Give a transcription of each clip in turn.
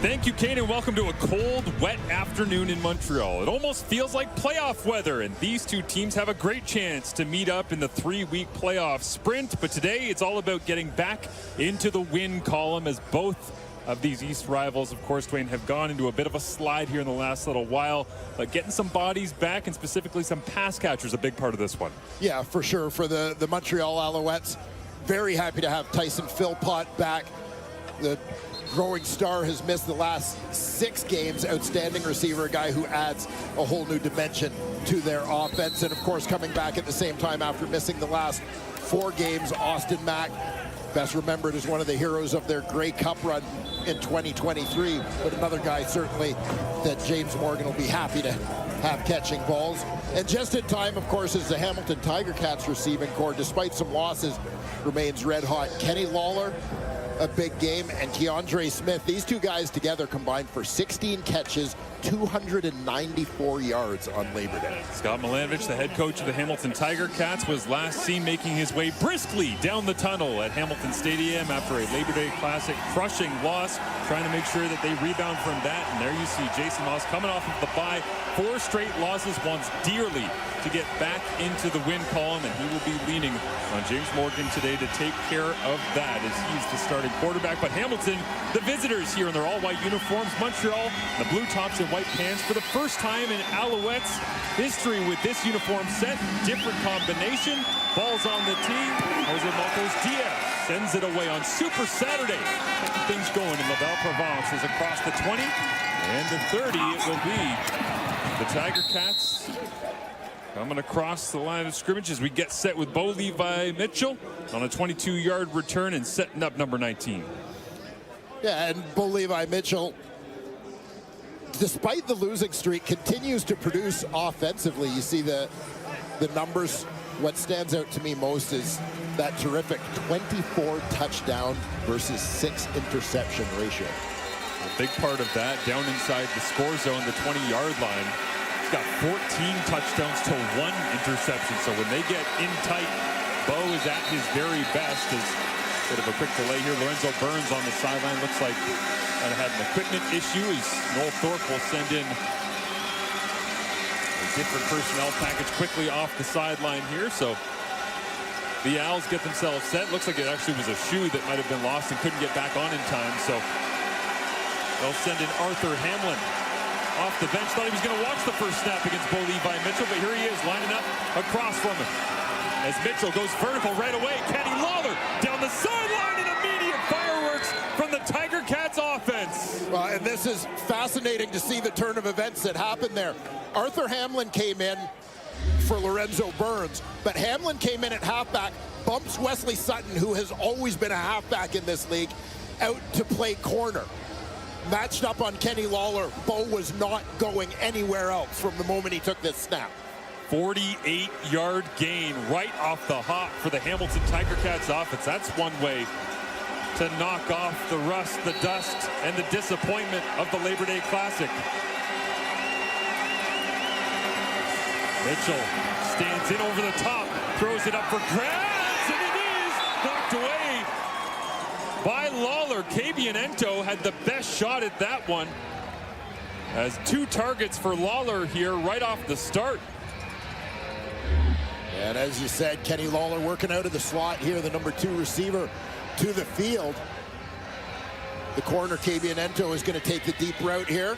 Thank you, Kane, and welcome to a cold, wet afternoon in Montreal. It almost feels like playoff weather, and these two teams have a great chance to meet up in the 3-week playoff sprint. But today, it's all about getting back into the win column, as both of these East rivals, of course, Dwayne, have gone into a bit of a slide here in the last little while. But getting some bodies back, and specifically some pass catchers, a big part of this one. Yeah, for sure. For the Montreal Alouettes, very happy to have Tyson Philpott back. The growing star has missed the last 6 games. Outstanding receiver, a guy who adds a whole new dimension to their offense. And of course, coming back at the same time after missing the last 4 games, Austin Mack, best remembered as one of the heroes of their Grey Cup run in 2023. But another guy certainly that James Morgan will be happy to have catching balls. And just in time, of course, is the Hamilton Tiger Cats receiving corps, despite some losses, remains red hot. Kenny Lawler, a big game, and Keandre Smith. These two guys together combined for 16 catches, 294 yards on Labor Day. Scott Milanovich, the head coach of the Hamilton Tiger Cats, was last seen making his way briskly down the tunnel at Hamilton Stadium after a Labor Day Classic crushing loss, trying to make sure that they rebound from that. And there you see Jason Moss coming off of the bye. 4 straight losses, wants dearly to get back into the win column, and he will be leaning on James Morgan today to take care of that as he's the starting quarterback. But Hamilton, the visitors here in their all-white uniforms. Montreal, the blue tops and white pants for the first time in Alouettes history with this uniform set. Different combination. Ball's on the tee. Jose Marcos Diaz sends it away on Super Saturday. Getting things going in Laval Provence is across the 20 and the 30. It will be the Tiger Cats coming across the line of scrimmage as we get set with Bo Levi Mitchell on a 22-yard return and setting up number 19. Yeah, and Bo Levi Mitchell, despite the losing streak, continues to produce offensively. You see the numbers. What stands out to me most is that terrific 24 touchdown versus 6 interception ratio. A big part of that down inside the score zone, the 20-yard line. He's got 14 touchdowns to 1 interception. So when they get in tight, Bo is at his very best. As bit of a quick delay here. Lorenzo Burns on the sideline. Looks like might have had an equipment issue. As Noel Thorpe will send in a different personnel package quickly off the sideline here. So the Owls get themselves set. Looks like it actually was a shoe that might have been lost and couldn't get back on in time. So they'll send in Arthur Hamlin off the bench. Thought he was going to watch the first snap against Bo Levi Mitchell, but here he is lining up across from him. As Mitchell goes vertical right away, Kenny Lawler down the sideline, and immediate fireworks from the Tiger Cats offense. Well, and this is fascinating to see the turn of events that happened there. Arthur Hamlin came in for Lorenzo Burns, but Hamlin came in at halfback, bumps Wesley Sutton, who has always been a halfback in this league, out to play corner. Matched up on Kenny Lawler. Bo was not going anywhere else from the moment he took this snap. 48-yard gain right off the hop for the Hamilton Tiger Cats offense. That's one way to knock off the rust, the dust, and the disappointment of the Labor Day Classic. Mitchell stands in over the top, throws it up for grabs, and it is knocked away by Lawler. Cabianento had the best shot at that one, as 2 targets for Lawler here right off the start. And as you said, Kenny Lawler working out of the slot here, the number 2 receiver to the field. The corner, Cabianento, is going to take the deep route here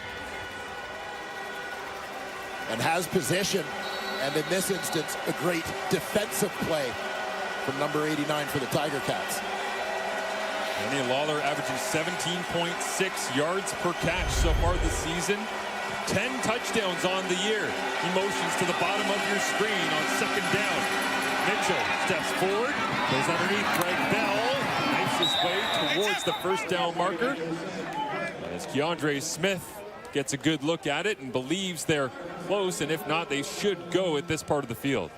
and has position. And in this instance, a great defensive play from number 89 for the Tiger Cats. Kenny Lawler averaging 17.6 yards per catch so far this season. 10 touchdowns on the year. He motions to the bottom of your screen on second down. Mitchell steps forward, goes underneath Greg Bell, knifes his way towards the first down marker. As Keandre Smith gets a good look at it and believes they're close, and if not, they should go at this part of the field.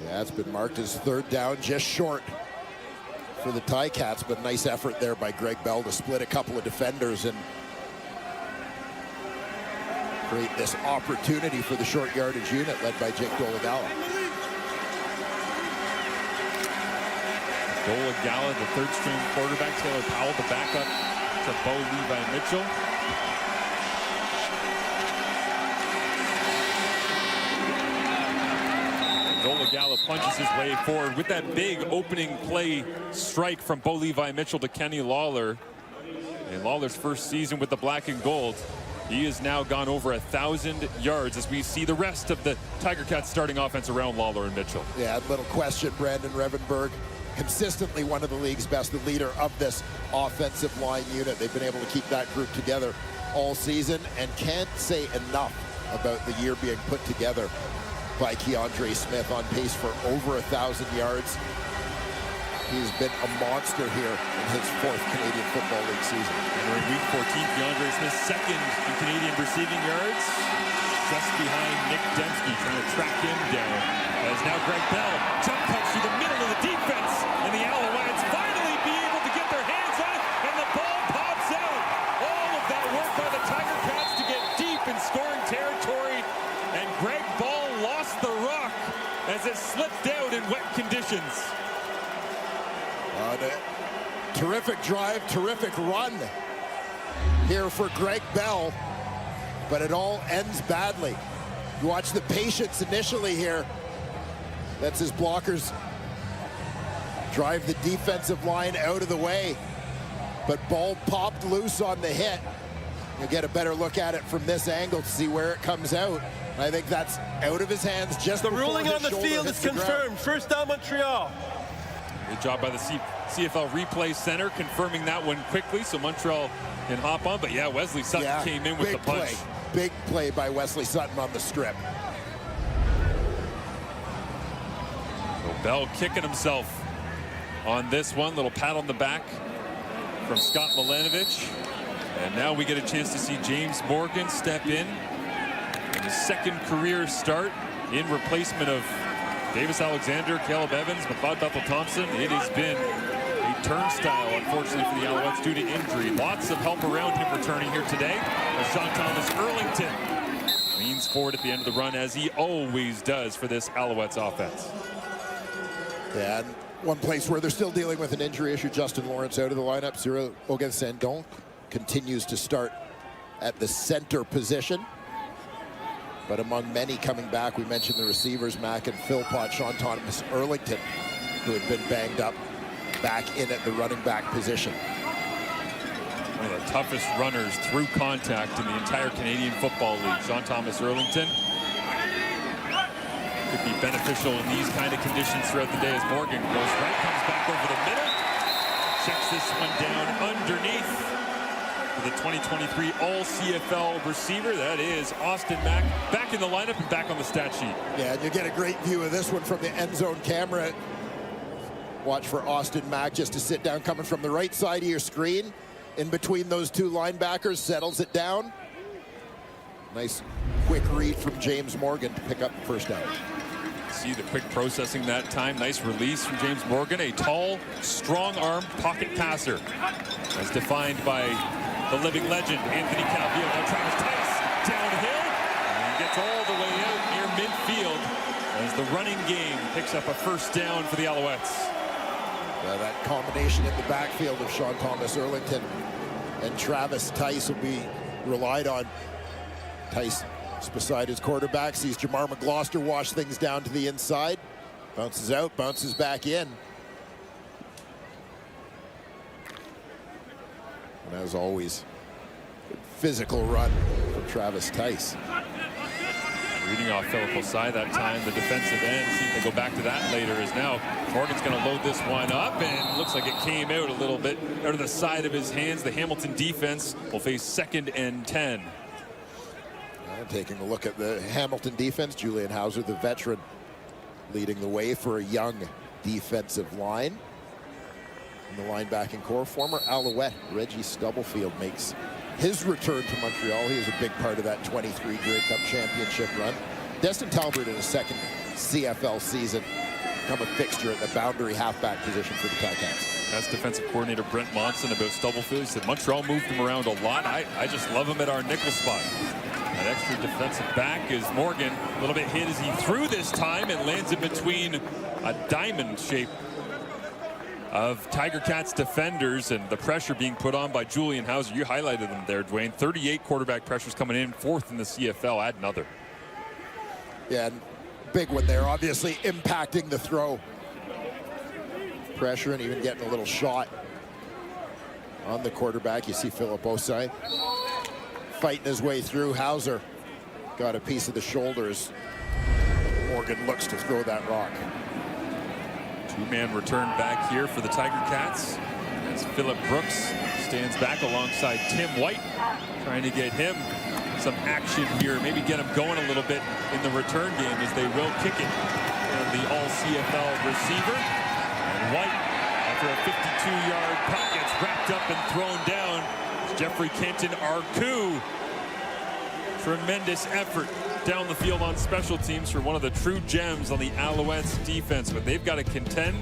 Yeah, it's been marked as 3rd down, just short for the Ticats, but nice effort there by Greg Bell to split a couple of defenders and create this opportunity for the short yardage unit led by Jake Dolegala. Dola Gala, the third-string quarterback. Taylor Powell, the backup to Bo Levi Mitchell. Dola Gala punches his way forward with that big opening play strike from Bo Levi Mitchell to Kenny Lawler. In Lawler's first season with the black and gold, he has now gone over 1,000 yards as we see the rest of the Tiger Cats starting offense around Lawler and Mitchell. Yeah, little question, Brandon Revenberg, consistently one of the league's best, the leader of this offensive line unit. They've been able to keep that group together all season and can't say enough about the year being put together by Keandre Smith, on pace for over 1,000 yards. He's been a monster here in his fourth Canadian Football League season. Entering week 14, Keandre Smith second in Canadian receiving yards, just behind Nick Dembski, trying to track him down. As now Greg Bell jump cuts through the middle of the defense, and the Alouettes finally be able to get their hands on it, and the ball pops out. All of that work by the Tiger Cats to get deep in scoring territory, and Greg Ball lost the rock as it slipped out in wet conditions. Terrific drive, terrific run here for Greg Bell, but it all ends badly. You watch the patience initially here. That's his blockers drive the defensive line out of the way, but ball popped loose on the hit. You'll get a better look at it from this angle to see where it comes out. I think that's out of his hands just the ruling on the field is confirmed. First down, Montreal. Good job by the CFL Replay Center confirming that one quickly, so Montreal can hop on. But yeah, Wesley Sutton came in with the punch. Big play by Wesley Sutton on the strip. So Bell kicking himself on this one. Little pat on the back from Scott Milanovich. And now we get a chance to see James Morgan step in his second career start in replacement of Davis Alexander, Caleb Evans, McLeod Bethel-Thompson. It has been a turnstile, unfortunately, for the Alouettes due to injury. Lots of help around him returning here today. As Sean Thomas Erlington leans forward at the end of the run, as he always does for this Alouettes offense. Yeah, and one place where they're still dealing with an injury issue, Justin Lawrence out of the lineup. Cyril Ogunsandon continues to start at the center position. But among many coming back, we mentioned the receivers, Mack and Philpott, Sean Thomas Erlington, who had been banged up, back in at the running back position. One of the toughest runners through contact in the entire Canadian Football League. Sean Thomas Erlington could be beneficial in these kind of conditions throughout the day as Morgan goes right, comes back over the middle, checks this one down underneath. The 2023 All-CFL receiver, that is Austin Mack, back in the lineup and back on the stat sheet. Yeah, and you get a great view of this one from the end zone camera. Watch for Austin Mack just to sit down, coming from the right side of your screen, in between those two linebackers, settles it down. Nice quick read from James Morgan to pick up the first down. See the quick processing that time. Nice release from James Morgan, a tall, strong-armed pocket passer, as defined by the living legend, Anthony Calvillo. Now Travis Tice downhill and gets all the way out near midfield as the running game picks up a first down for the Alouettes. That combination in the backfield of Sean Thomas Erlington and Travis Tice will be relied on. Tice beside his quarterback, sees Jamar McGloster wash things down to the inside. Bounces out, bounces back in. And as always, physical run from Travis Tice. Reading off Philip Osai that time, the defensive end. See if they go back to that later, as now Morgan's going to load this one up, and looks like it came out a little bit out of the side of his hands. The Hamilton defense will face 2nd and 10. Taking a look at the Hamilton defense, Julian Hauser, the veteran, leading the way for a young defensive line. In the linebacking core, former Alouette Reggie Stubblefield makes his return to Montreal. He was a big part of that 23 Grey Cup championship run. Destin Talbert in his second CFL season, become a fixture at the boundary halfback position for the Ticats. That's defensive coordinator Brent Monson about Stubblefield. He said Montreal moved him around a lot. I just love him at our nickel spot. That extra defensive back is Morgan. A little bit hit as he threw this time and lands in between a diamond shape of Tiger Cats defenders and the pressure being put on by Julian Hauser. You highlighted them there, Dwayne. 38 quarterback pressures coming in, 4th in the CFL. Add another. Yeah, and big one there, obviously impacting the throw. Pressure and even getting a little shot on the quarterback. You see Philip Osai fighting his way through. Hauser got a piece of the shoulders. Morgan looks to throw that rock. Two-man return back here for the Tiger Cats as Phillip Brooks stands back alongside Tim White, trying to get him some action here, maybe get him going a little bit in the return game, as they will kick it. And the all-CFL receiver, and White, after a 52-yard punt, gets wrapped up and thrown down. Jeffrey Kenton Arcu. Tremendous effort down the field on special teams for one of the true gems on the Alouettes defense, but they've got to contend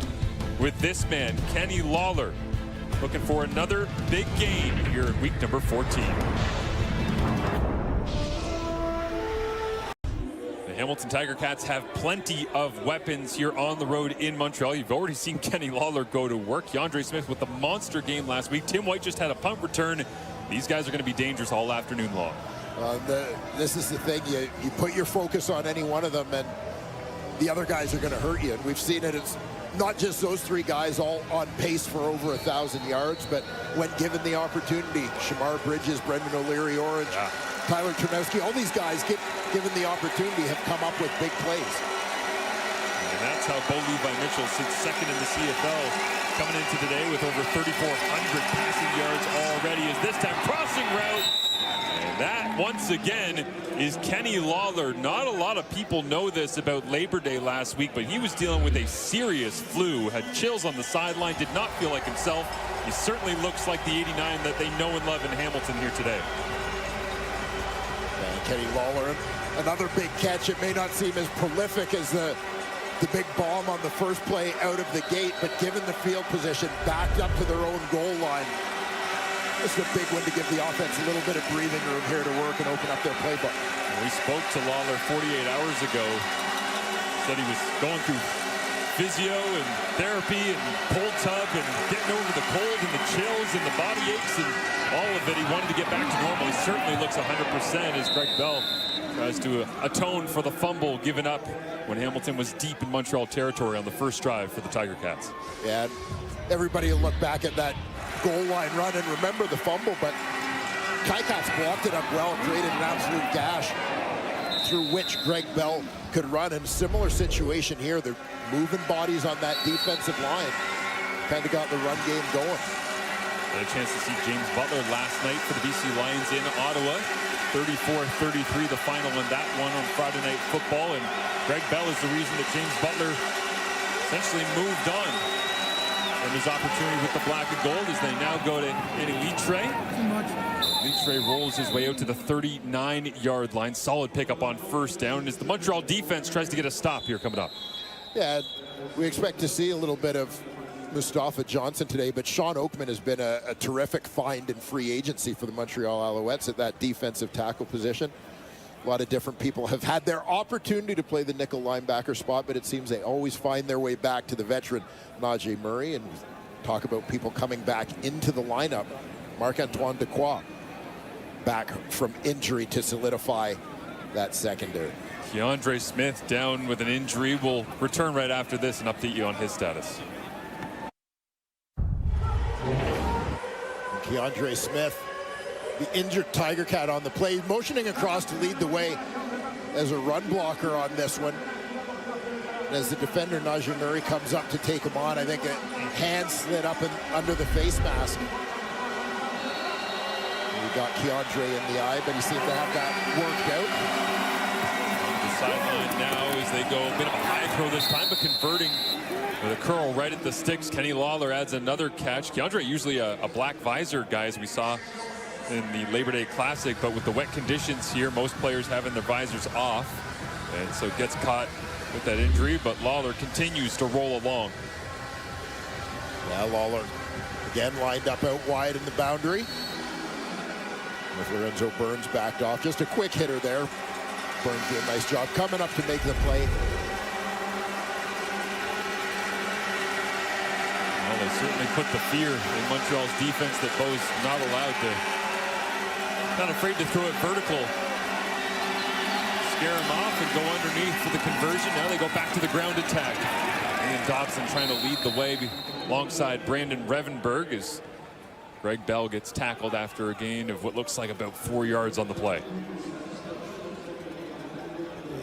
with this man, Kenny Lawler, looking for another big game here in week number 14. The Hamilton Tiger Cats have plenty of weapons here on the road in Montreal. You've already seen Kenny Lawler go to work. Keandre Smith with the monster game last week. Tim White just had a punt return. These guys are going to be dangerous all afternoon long. This is the thing, you put your focus on any one of them and the other guys are going to hurt you. And we've seen it, it's not just those three guys all on pace for over 1,000 yards, but when given the opportunity, Shamar Bridges, Brendan O'Leary Orange, Tyler Ternowski, all these guys given the opportunity have come up with big plays. And that's how Bo Levi Mitchell sits second in the CFL, coming into today with over 3,400 passing yards already, as this time crossing route. And that, once again, is Kenny Lawler. Not a lot of people know this about Labor Day last week, but he was dealing with a serious flu, had chills on the sideline, did not feel like himself. He certainly looks like the 89 that they know and love in Hamilton here today. And Kenny Lawler, another big catch. It may not seem as prolific as the big bomb on the first play out of the gate, but given the field position, backed up to their own goal line. This is a big one to give the offense a little bit of breathing room here to work and open up their playbook. We spoke to Lawler 48 hours ago. Said he was going through physio and therapy and cold tub and getting over the cold and the chills and the body aches and all of it. He wanted to get back to normal. He certainly looks 100% as Greg Bell tries to atone for the fumble given up when Hamilton was deep in Montreal territory on the first drive for the Tiger Cats. Yeah, everybody will look back at that goal line run and remember the fumble, but Ticats blocked it up well, created an absolute gash through which Greg Bell could run. In a similar situation here, they're moving bodies on that defensive line. Kind of got the run game going. Had a chance to see James Butler last night for the BC Lions in Ottawa. 34-33 the final in that one on Friday Night Football, and Greg Bell is the reason that James Butler essentially moved on from his opportunity with the black and gold, as they now go to Litre. Litre rolls his way out to the 39-yard line. Solid pickup on first down as the Montreal defense tries to get a stop here coming up. Yeah, we expect to see a little bit of Mustafa Johnson today, but Sean Oakman has been a terrific find in free agency for the Montreal Alouettes at that defensive tackle position. A lot of different people have had their opportunity to play the nickel linebacker spot, but it seems they always find their way back to the veteran Najee Murray. And talk about people coming back into the lineup. Marc-Antoine Dequoy back from injury to solidify that secondary. Keandre Smith down with an injury. Will return right after this and update you on his status. Keandre Smith, the injured Tiger Cat on the play, motioning across to lead the way as a run blocker on this one. And as the defender, Najee Murray, comes up to take him on, I think a hand slid up under the face mask. We got Keandre in the eye, but he seemed to have that worked out. On the sideline now as they go a bit of a high throw this time, but converting with a curl right at the sticks. Kenny Lawler adds another catch. Keandre usually a black visor guy, as we saw in the Labor Day Classic, but with the wet conditions here, most players having their visors off, and so gets caught with that injury, but Lawler continues to roll along. Yeah, Lawler again lined up out wide in the boundary. With Lorenzo Burns backed off. Just a quick hitter there. Burns did a nice job coming up to make the play. Well, certainly put the fear in Montreal's defense that Beau's not allowed to, not afraid to throw it vertical. Scare him off and go underneath for the conversion. Now they go back to the ground attack. Ian Dobson trying to lead the way alongside Brandon Revenberg as Greg Bell gets tackled after a gain of what looks like about 4 yards on the play.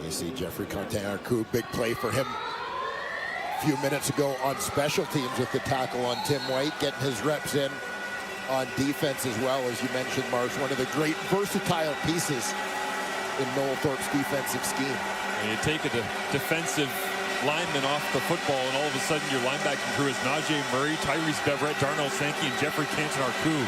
You see Jeffrey Contain-Arcou, big play for him a few minutes ago on special teams with the tackle on Tim White, getting his reps in on defense as well. As you mentioned, Marsh, one of the great versatile pieces in Noel Thorpe's defensive scheme. And you take a defensive lineman off the football, and all of a sudden your linebacking crew is Najee Murray, Tyrese Beverett, Darnell Sankey, and Jeffrey Contain-Arcou.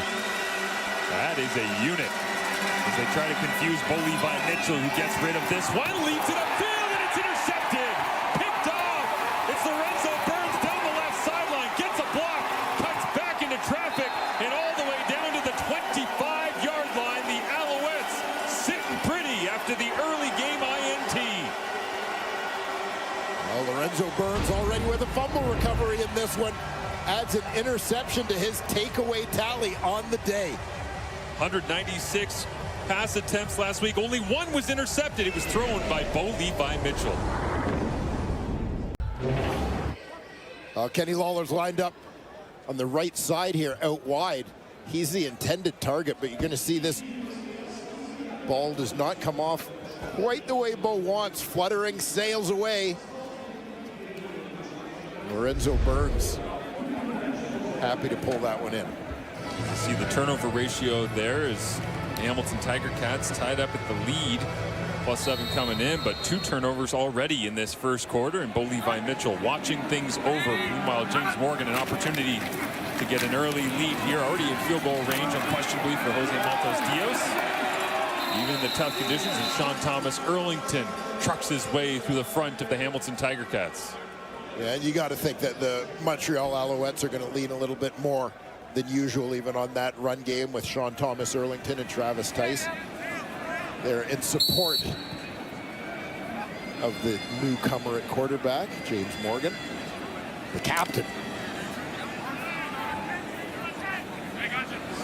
That is a unit. As they try to confuse Bo Levi Mitchell, who gets rid of this one, leads it upfield, and it's intercepted. Picked off. It's Lorenzo Burns down the left sideline, gets a block, cuts back into traffic, and all the way down to the 25-yard line. The Alouettes sitting pretty after the early game INT. Well, Lorenzo Burns already with a fumble recovery in this one. Adds an interception to his takeaway tally on the day. 196 pass attempts last week. Only one was intercepted. It was thrown by Bo Levi Mitchell. Kenny Lawler's lined up on the right side here, out wide. He's the intended target, but you're going to see this ball does not come off quite the way Bo wants. Fluttering, sails away. Lorenzo Burns happy to pull that one in. See the turnover ratio there is Hamilton Tiger Cats tied up at the lead, +7 coming in, but 2 turnovers already in this first quarter, and Bo Levi Mitchell watching things over. Meanwhile, James Morgan, an opportunity to get an early lead here, already in field goal range, unquestionably, for Jose Matos Dios. Even in the tough conditions, and Sean Thomas Erlington trucks his way through the front of the Hamilton Tiger Cats. Yeah, and you got to think that the Montreal Alouettes are going to lean a little bit more than usual, even on that run game with Sean Thomas Erlington and Travis Tice. They're in support of the newcomer at quarterback, James Morgan, the captain.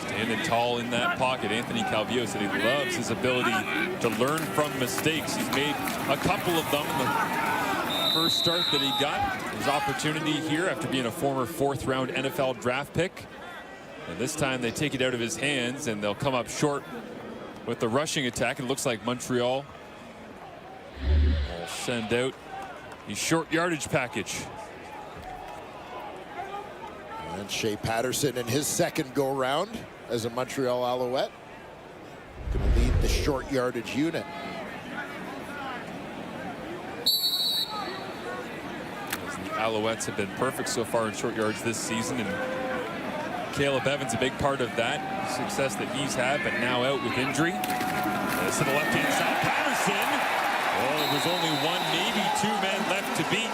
Standing tall in that pocket, Anthony Calvillo said he loves his ability to learn from mistakes. He's made a couple of them in the first start that he got. His opportunity here after being a former 4th-round NFL draft pick. And this time they take it out of his hands, and they'll come up short with the rushing attack. It looks like Montreal will send out the short yardage package. And Shea Patterson in his second go-round as a Montreal Alouette. Going to lead the short yardage unit. The Alouettes have been perfect so far in short yards this season, and Caleb Evans a big part of that success that he's had, but now out with injury. This to the left-hand side, Patterson. Oh, there was only one, maybe 2 men left to beat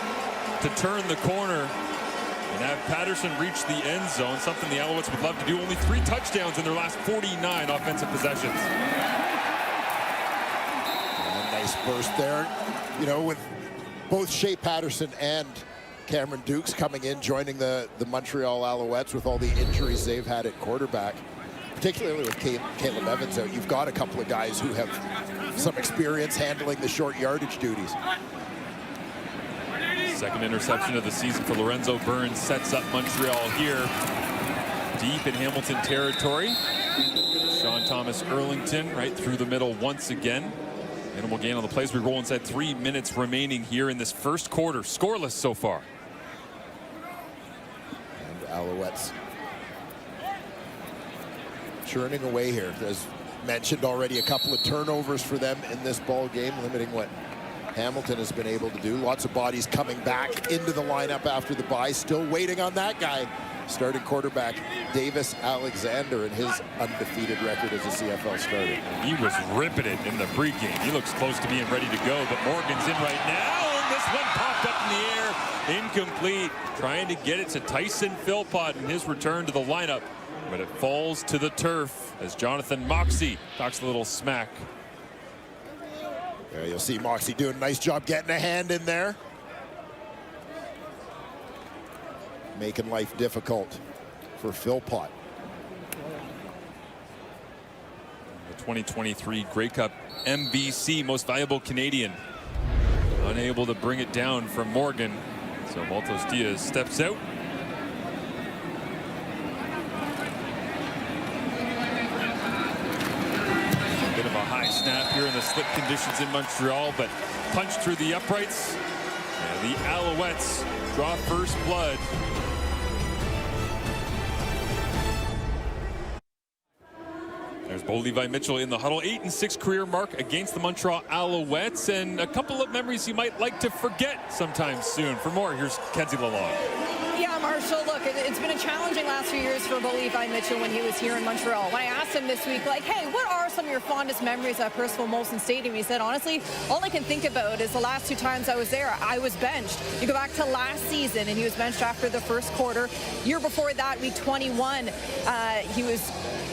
to turn the corner and have Patterson reach the end zone, something the Alouettes would love to do. Only 3 touchdowns in their last 49 offensive possessions. And a nice burst there. You know, with both Shea Patterson and Cameron Dukes coming in, joining the Montreal Alouettes with all the injuries they've had at quarterback, particularly with Caleb Evans out, you've got a couple of guys who have some experience handling the short yardage duties. Second interception of the season for Lorenzo Burns sets up Montreal here deep in Hamilton territory. Sean Thomas Erlington right through the middle once again. Minimal gain on the plays. We roll inside 3 minutes remaining here in this first quarter. Scoreless so far. And Alouettes churning away here. As mentioned already, a couple of turnovers for them in this ball game, limiting what Hamilton has been able to do. Lots of bodies coming back into the lineup after the bye. Still waiting on that guy, starting quarterback Davis Alexander, and his undefeated record as a CFL starter. He was ripping it in the pregame. He looks close to being ready to go, but Morgan's in right now, and this one popped up in the air, incomplete. Trying to get it to Tyson Philpott in his return to the lineup, but it falls to the turf as Jonathan Moxey talks a little smack. Yeah, you'll see Moxey doing a nice job getting a hand in there. making life difficult for Philpott. The 2023 Grey Cup MVC, Most Valuable Canadian, unable to bring it down from Morgan. So Maltos Diaz steps out. A bit of a high snap here in the slip conditions in Montreal, but punched through the uprights. And the Alouettes draw first blood. There's Bo Levi Mitchell in the huddle. 8-6 career mark against the Montreal Alouettes, and a couple of memories you might like to forget sometime soon. For more, here's Kenzie Lalonde. Yeah, Marshall, look, it's been a challenging last few years for Bo Levi Mitchell when he was here in Montreal. When I asked him this week, like, hey, what are some of your fondest memories at Percival Molson Stadium? He said, honestly, all I can think about is the last 2 times I was there, I was benched. You go back to last season, and he was benched after the first quarter. Year before that, week 21, he was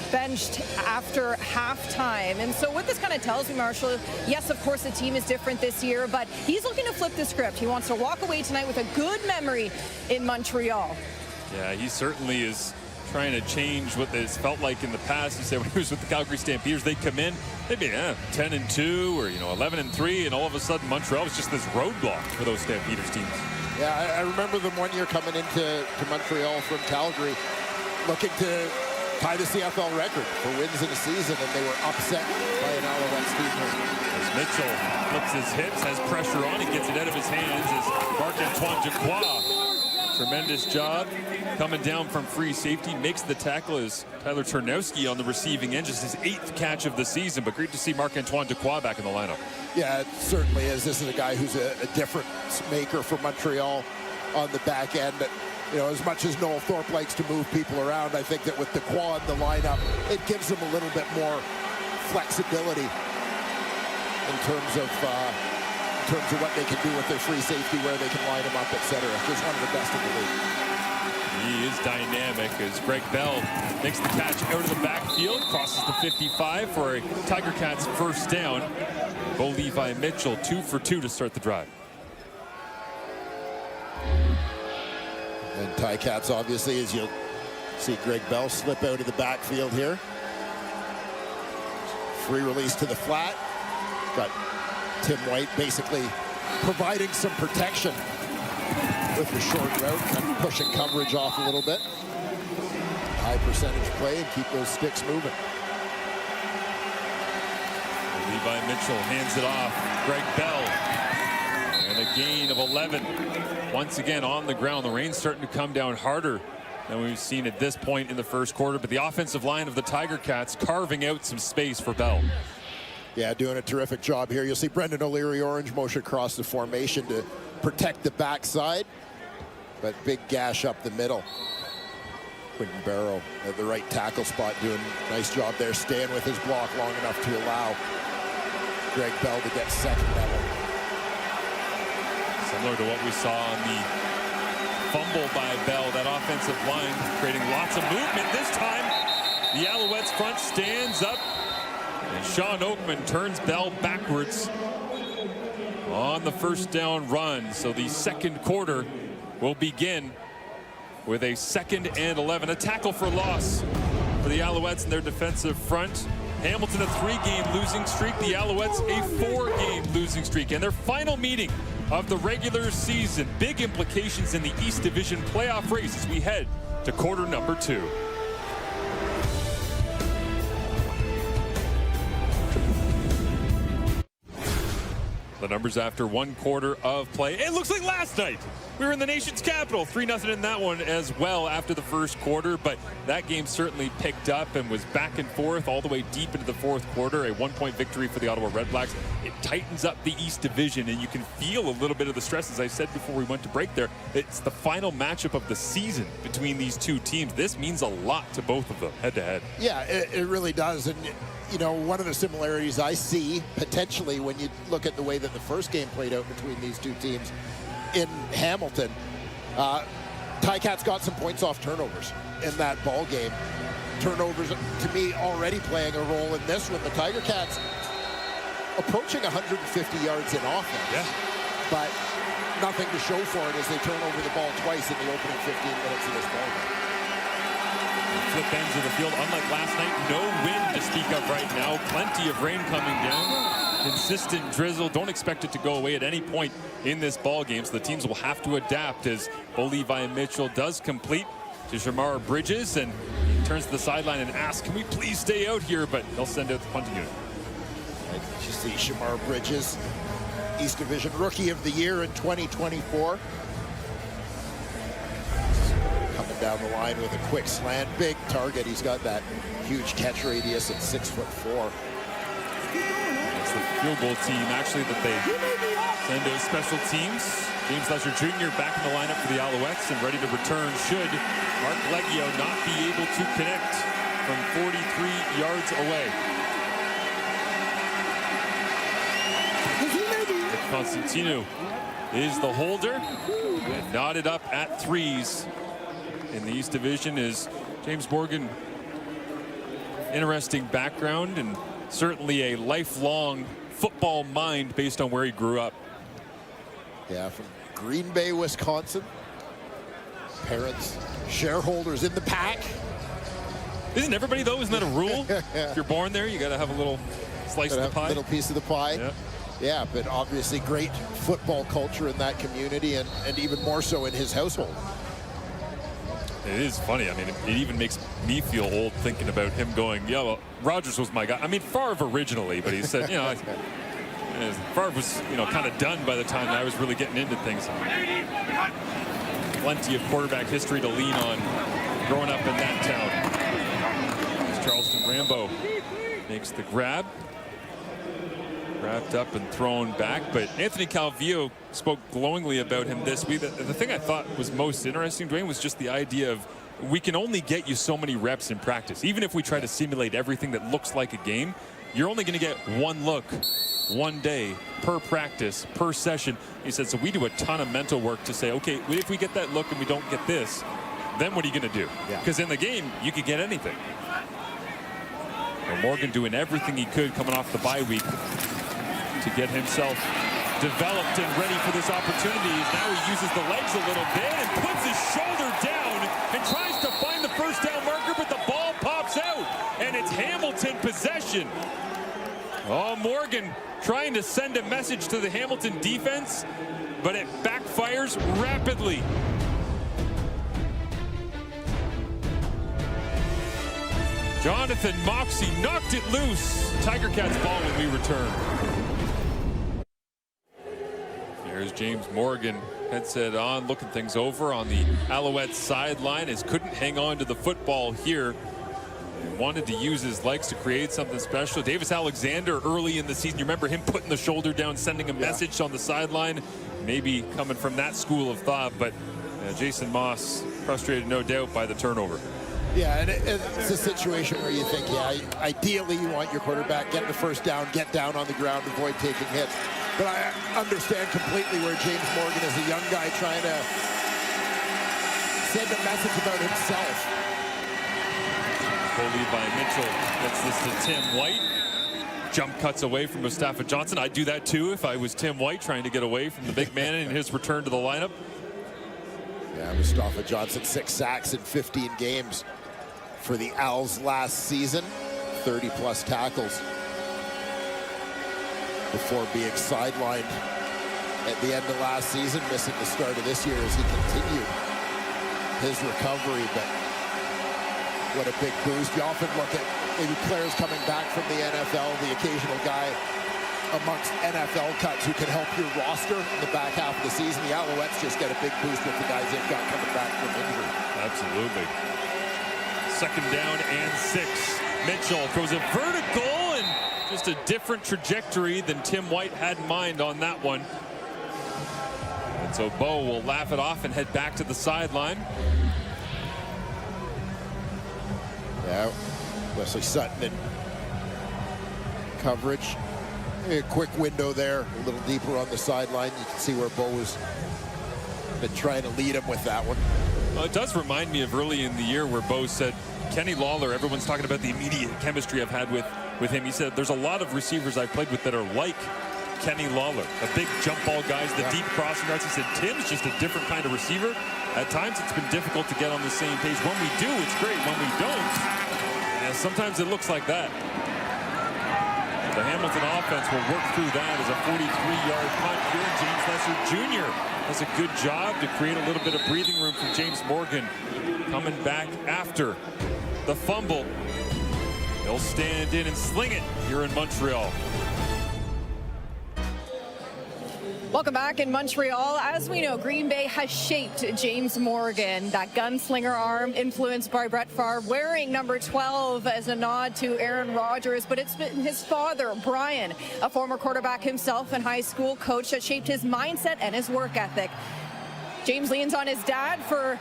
benched after halftime. And so what this kind of tells me, Marshall, yes, of course, the team is different this year, but he's looking to flip the script. He wants to walk away tonight with a good memory in Montreal. Yeah, he certainly is trying to change what it's felt like in the past. He said when he was with the Calgary Stampeders, they'd come in, they'd be 10-2 or 11-3, and all of a sudden Montreal was just this roadblock for those Stampeders teams. Yeah, I remember them one year coming into Montreal from Calgary, looking to tie the CFL record for wins in a season, and they were upset by an Alouettes team. As Mitchell flips his hips, has pressure on, he gets it out of his hands as Marc-Antoine Dequoy. Tremendous job coming down from free safety, makes the tackle as Tyler Turnowski on the receiving end, just his 8th catch of the season, but great to see Marc-Antoine Dequoy back in the lineup. Yeah, it certainly is. This is a guy who's a difference maker for Montreal on the back end. You know, as much as Noel Thorpe likes to move people around, I think that with the quad in the lineup, it gives them a little bit more flexibility in terms of what they can do with their free safety, where they can line them up, etc. He's one of the best in the league. He is dynamic as Greg Bell makes the catch out of the backfield, crosses the 55 for a Tiger Cats first down. Bo Levi Mitchell 2 for 2 to start the drive. And Ticats, obviously, as you'll see Greg Bell slip out of the backfield here. Free release to the flat. Got Tim White basically providing some protection with the short route, kind of pushing coverage off a little bit. High percentage play and keep those sticks moving. Levi Mitchell hands it off. Greg Bell. And a gain of 11. Once again on the ground. The rain's starting to come down harder than we've seen at this point in the first quarter, but the offensive line of the Tiger Cats carving out some space for Bell. Yeah, doing a terrific job here. You'll see Brendan O'Leary orange motion across the formation to protect the backside, but big gash up the middle. Quinton Barrow at the right tackle spot, doing a nice job there, staying with his block long enough to allow Greg Bell to get second level. Similar to what we saw on the fumble by Bell, that offensive line creating lots of movement. This time, the Alouettes front stands up, and Sean Oakman turns Bell backwards on the first down run. So the second quarter will begin with a 2nd and 11. A tackle for loss for the Alouettes in their defensive front. Hamilton a 3-game losing streak. The Alouettes a 4-game losing streak. And their final meeting of the regular season. Big implications in the East Division playoff race as we head to quarter number 2. The numbers after 1 quarter of play. It looks like last night we were in the nation's capital. 3-0 in that one as well after the first quarter, but that game certainly picked up and was back and forth all the way deep into the fourth quarter. A 1-point victory for the Ottawa Redblacks. It tightens up the East Division, and you can feel a little bit of the stress. As I said before we went to break there, it's the final matchup of the season between these two teams. This means a lot to both of them head to head. Yeah, it really does. And you know, one of the similarities I see potentially when you look at the way that the first game played out between these two teams in Hamilton, Ticats got some points off turnovers in that ball game. Turnovers, to me, already playing a role in this one. The Tiger Cats approaching 150 yards in offense. Yeah. But nothing to show for it as they turn over the ball twice in the opening 15 minutes of this ball game. Flip ends of the field. Unlike last night, no wind to speak of right now. Plenty of rain coming down. Consistent drizzle. Don't expect it to go away at any point in this ball game. So the teams will have to adapt as Bo Levi Mitchell does complete to Shamar Bridges and he turns to the sideline and asks, can we please stay out here? But they'll send out the punting unit. You see Shamar Bridges, East Division Rookie of the Year in 2024. Coming down the line with a quick slant, big target. He's got that huge catch radius at 6'4". It's the field goal team actually that they send out special teams. James Lesser Jr. back in the lineup for the Alouettes and ready to return should Mark Leggio not be able to connect from 43 yards away. Constantino is the holder and knotted up at threes. In the East Division is James Morgan. Interesting background and certainly a lifelong football mind based on where he grew up. Yeah, from Green Bay, Wisconsin. Parents, shareholders in the pack. Isn't everybody though? Isn't that a rule? If you're born there, you got to have a little slice of the pie. A little piece of the pie. Yeah. Yeah, but obviously great football culture in that community and even more so in his household. It is funny. I mean, it even makes me feel old thinking about him going, yeah, well, Rodgers was my guy. I mean, Favre originally, but he said, you know, Favre was, you know, kind of done by the time I was really getting into things. Plenty of quarterback history to lean on growing up in that town. As Charleston Rambo makes the grab. Wrapped up and thrown back, but Anthony Calvillo spoke glowingly about him this week. The thing I thought was most interesting, Dwayne, was just the idea of we can only get you so many reps in practice. Even if we try to simulate everything that looks like a game, you're only going to get one look, one day, per practice, per session. He said, so we do a ton of mental work to say, okay, if we get that look and we don't get this, then what are you going to do? Because in the game, you could get anything. And Morgan doing everything he could coming off the bye week to get himself developed and ready for this opportunity. Now he uses the legs a little bit and puts his shoulder down and tries to find the first down marker, but the ball pops out and it's Hamilton possession. Oh, Morgan trying to send a message to the Hamilton defense, but it backfires rapidly. Jonathan Moxey knocked it loose. Tiger Cats ball when we return. Here's James Morgan, headset on, looking things over on the Alouettes sideline, as couldn't hang on to the football here. Wanted to use his legs to create something special. Davis Alexander early in the season, you remember him putting the shoulder down, sending a message on the sideline, maybe coming from that school of thought, but Jason Moss frustrated no doubt by the turnover. Yeah, and it's a situation where you think, yeah, ideally you want your quarterback get the first down, get down on the ground, avoid taking hits. But I understand completely where James Morgan is a young guy trying to send a message about himself. Bo Levi Mitchell gets this to Tim White. Jump cuts away from Mustafa Johnson. I'd do that too if I was Tim White trying to get away from the big man in his return to the lineup. Yeah, Mustafa Johnson, 6 sacks in 15 games for the Owls last season. 30-plus tackles before being sidelined at the end of last season, missing the start of this year as he continued his recovery. But what a big boost. You often look at maybe players coming back from the NFL, the occasional guy amongst NFL cuts who can help your roster in the back half of the season. The Alouettes just get a big boost with the guys they've got coming back from injury. Absolutely. Second down and 6. Mitchell throws a vertical and just a different trajectory than Tim White had in mind on that one. And so Bo will laugh it off and head back to the sideline. Yeah, Wesley Sutton in coverage. A quick window there, a little deeper on the sideline. You can see where Bo was been trying to lead him with that one. Well, it does remind me of early in the year where Bo said, Kenny Lawler, everyone's talking about the immediate chemistry I've had with him. He said, there's a lot of receivers I've played with that are like Kenny Lawler. The big jump ball guys, the deep crossing routes. He said Tim's just a different kind of receiver. At times it's been difficult to get on the same page. When we do, it's great. When we don't, sometimes it looks like that. The Hamilton offense will work through that as a 43-yard punt here. James Lesser Jr. does a good job to create a little bit of breathing room for James Morgan coming back after the fumble. He'll stand in and sling it here in Montreal. Welcome back in Montreal. As we know, Green Bay has shaped James Morgan, that gunslinger arm influenced by Brett Favre, wearing number 12 as a nod to Aaron Rodgers. But it's been his father, Brian, a former quarterback himself and high school coach, that shaped his mindset and his work ethic. James leans on his dad for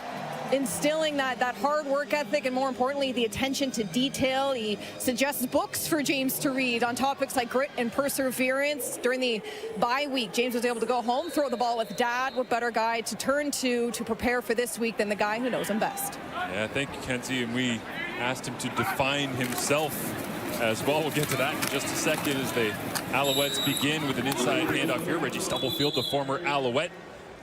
instilling that hard work ethic and, more importantly, the attention to detail. He suggests books for James to read on topics like grit and perseverance. During the bye week, James was able to go home, throw the ball with dad. What better guy to turn to prepare for this week than the guy who knows him best? Yeah, thank you, Kenzie. And we asked him to define himself as well. We'll get to that in just a second as the Alouettes begin with an inside handoff here. Reggie Stubblefield, the former Alouette,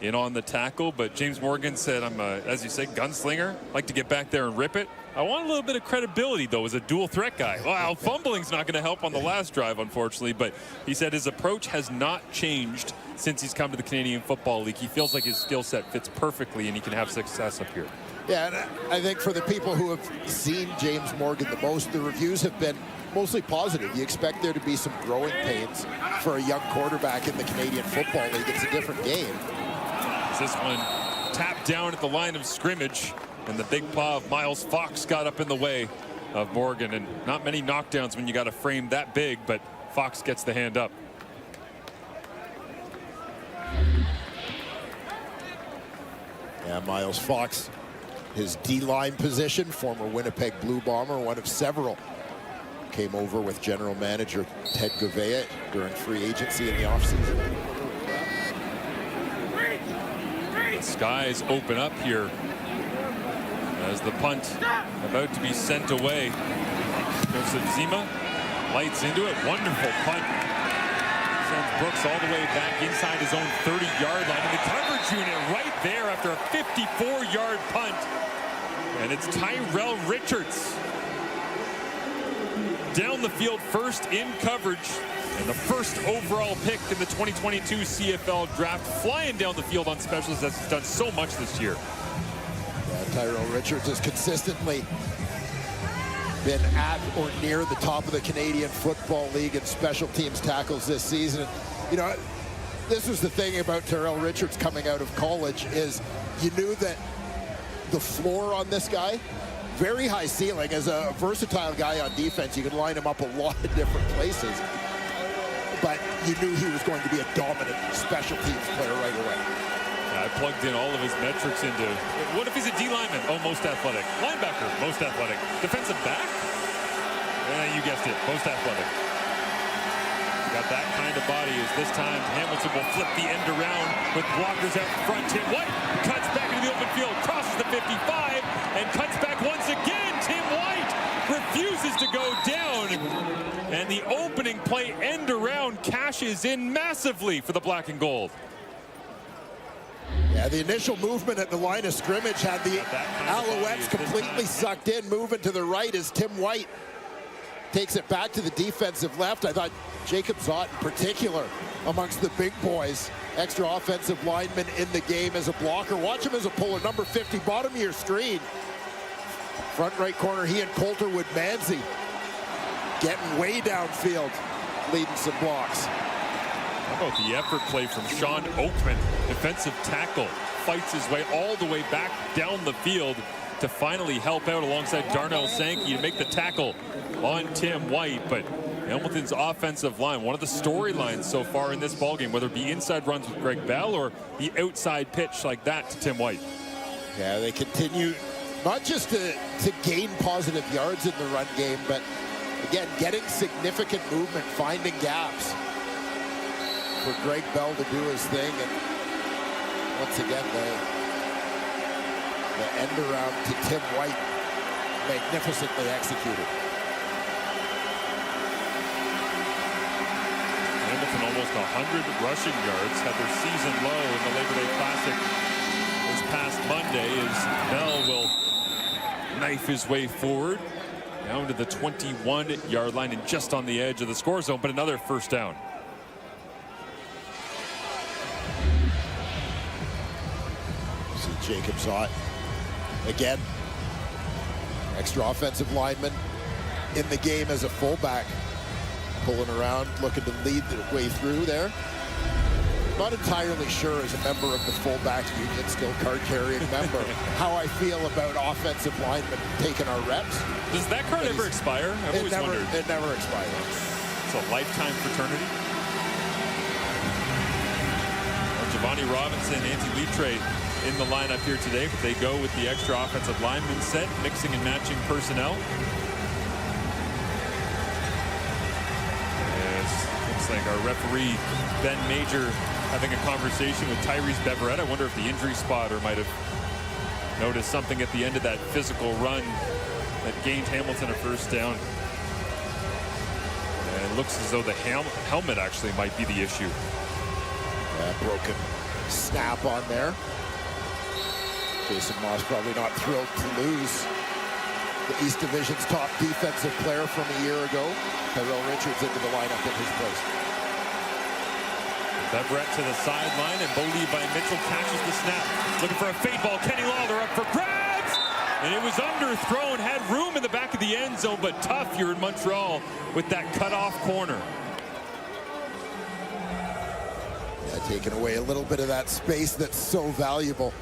in on the tackle, but James Morgan said, I'm as you say, gunslinger, like to get back there and rip it. I want a little bit of credibility though as a dual threat guy. Well, fumbling's not going to help on the last drive, unfortunately, but he said his approach has not changed since he's come to the Canadian Football League. He feels like his skill set fits perfectly and he can have success up here. Yeah, and I think for the people who have seen James Morgan the most, the reviews have been mostly positive. You expect there to be some growing pains for a young quarterback in the Canadian Football League. It's a different game. This one tapped down at the line of scrimmage, and the big paw of Miles Fox got up in the way of Morgan. And not many knockdowns when you got a frame that big, but Fox gets the hand up. Yeah, Miles Fox, his D-line position, former Winnipeg Blue Bomber, one of several. Came over with general manager Ted Gouveia during free agency in the offseason. Skies open up here as the punt about to be sent away. Joseph Zima lights into it. Wonderful punt. Sends Brooks all the way back inside his own 30-yard line. And the coverage unit right there after a 54-yard punt. And it's Tyrell Richards down the field first in coverage. And the first overall pick in the 2022 CFL draft, flying down the field on specials as he's done so much this year. Yeah, Tyrell Richards has consistently been at or near the top of the Canadian Football League in special teams tackles this season. You know, this was the thing about Tyrell Richards coming out of college, is you knew that the floor on this guy, very high ceiling. As a versatile guy on defense, you can line him up a lot of different places. But you knew he was going to be a dominant special teams player right away. I plugged in all of his metrics into, what if he's a D lineman? Oh, most athletic. Linebacker, most athletic. Defensive back? You guessed it, most athletic. Got that kind of body as this time Hamilton will flip the end around with blockers out front. Tim White cuts back into the open field, crosses the 55, and cuts back once again. Tim White refuses to go down. And the opening play end around cashes in massively for the black and gold. Yeah, the initial movement at the line of scrimmage had the Alouettes completely sucked in, moving to the right as Tim White takes it back to the defensive left. I thought Jacob Zott in particular amongst the big boys, extra offensive lineman in the game as a blocker. Watch him as a puller, number 50, bottom of your screen. Front right corner, he and Coulterwood Manzi getting way downfield, leading some blocks. How about the effort play from Sean Oakman, defensive tackle, fights his way all the way back down the field to finally help out alongside Darnell Sankey to make the tackle on Tim White. But Hamilton's offensive line, one of the storylines so far in this ballgame, whether it be inside runs with Greg Bell or the outside pitch like that to Tim White. Yeah, they continue not just to gain positive yards in the run game, but again, getting significant movement, finding gaps for Greg Bell to do his thing. And once again, the end around to Tim White, magnificently executed. Hamilton almost 100 rushing yards. Had their season low in the Labor Day Classic this past Monday as Bell will knife his way forward down to the 21-yard line and just on the edge of the score zone, but another first down. See Jacob Zott again. Extra offensive lineman in the game as a fullback. Pulling around, looking to lead the way through there. Not entirely sure as a member of the fullback union, still card-carrying member, how I feel about offensive linemen taking our reps. Does that card ever expire? I've always wondered. It never expires. It's a lifetime fraternity. Well, Giovanni Robinson, Nancy Litre in the lineup here today, but they go with the extra offensive lineman set, mixing and matching personnel. Looks like our referee, Ben Major, having a conversation with Tyrese Beverette. I wonder if the injury spotter might have noticed something at the end of that physical run that gained Hamilton a first down. And it looks as though the helmet actually might be the issue. Yeah, broken snap on there. Jason Moss probably not thrilled to lose the East Division's top defensive player from a year ago. Tyrell Richards into the lineup in his place. Beverette to the sideline, and Bo Levi Mitchell catches the snap. Looking for a fade ball. Kenny Lawler up for grabs! And it was underthrown, had room in the back of the end zone, but tough here in Montreal with that cutoff corner. Yeah, taking away a little bit of that space that's so valuable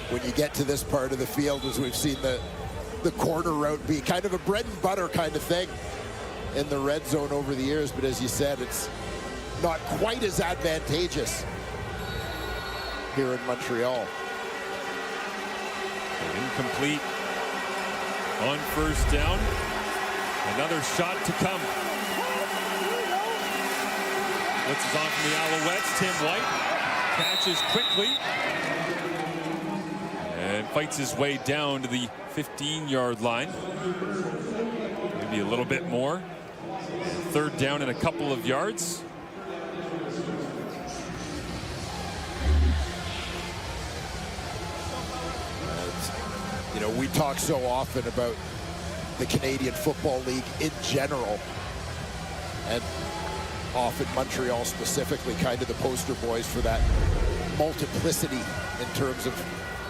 when you get to this part of the field, as we've seen the corner route be kind of a bread and butter kind of thing in the red zone over the years. But as you said, it's not quite as advantageous here in Montreal. Incomplete on first down. Another shot to come. Blitzes on from the Alouettes. Tim White catches quickly and fights his way down to the 15-yard line. Maybe a little bit more. Third down and a couple of yards. You know, we talk so often about the Canadian Football League in general, and often Montreal specifically kind of the poster boys for that multiplicity in terms of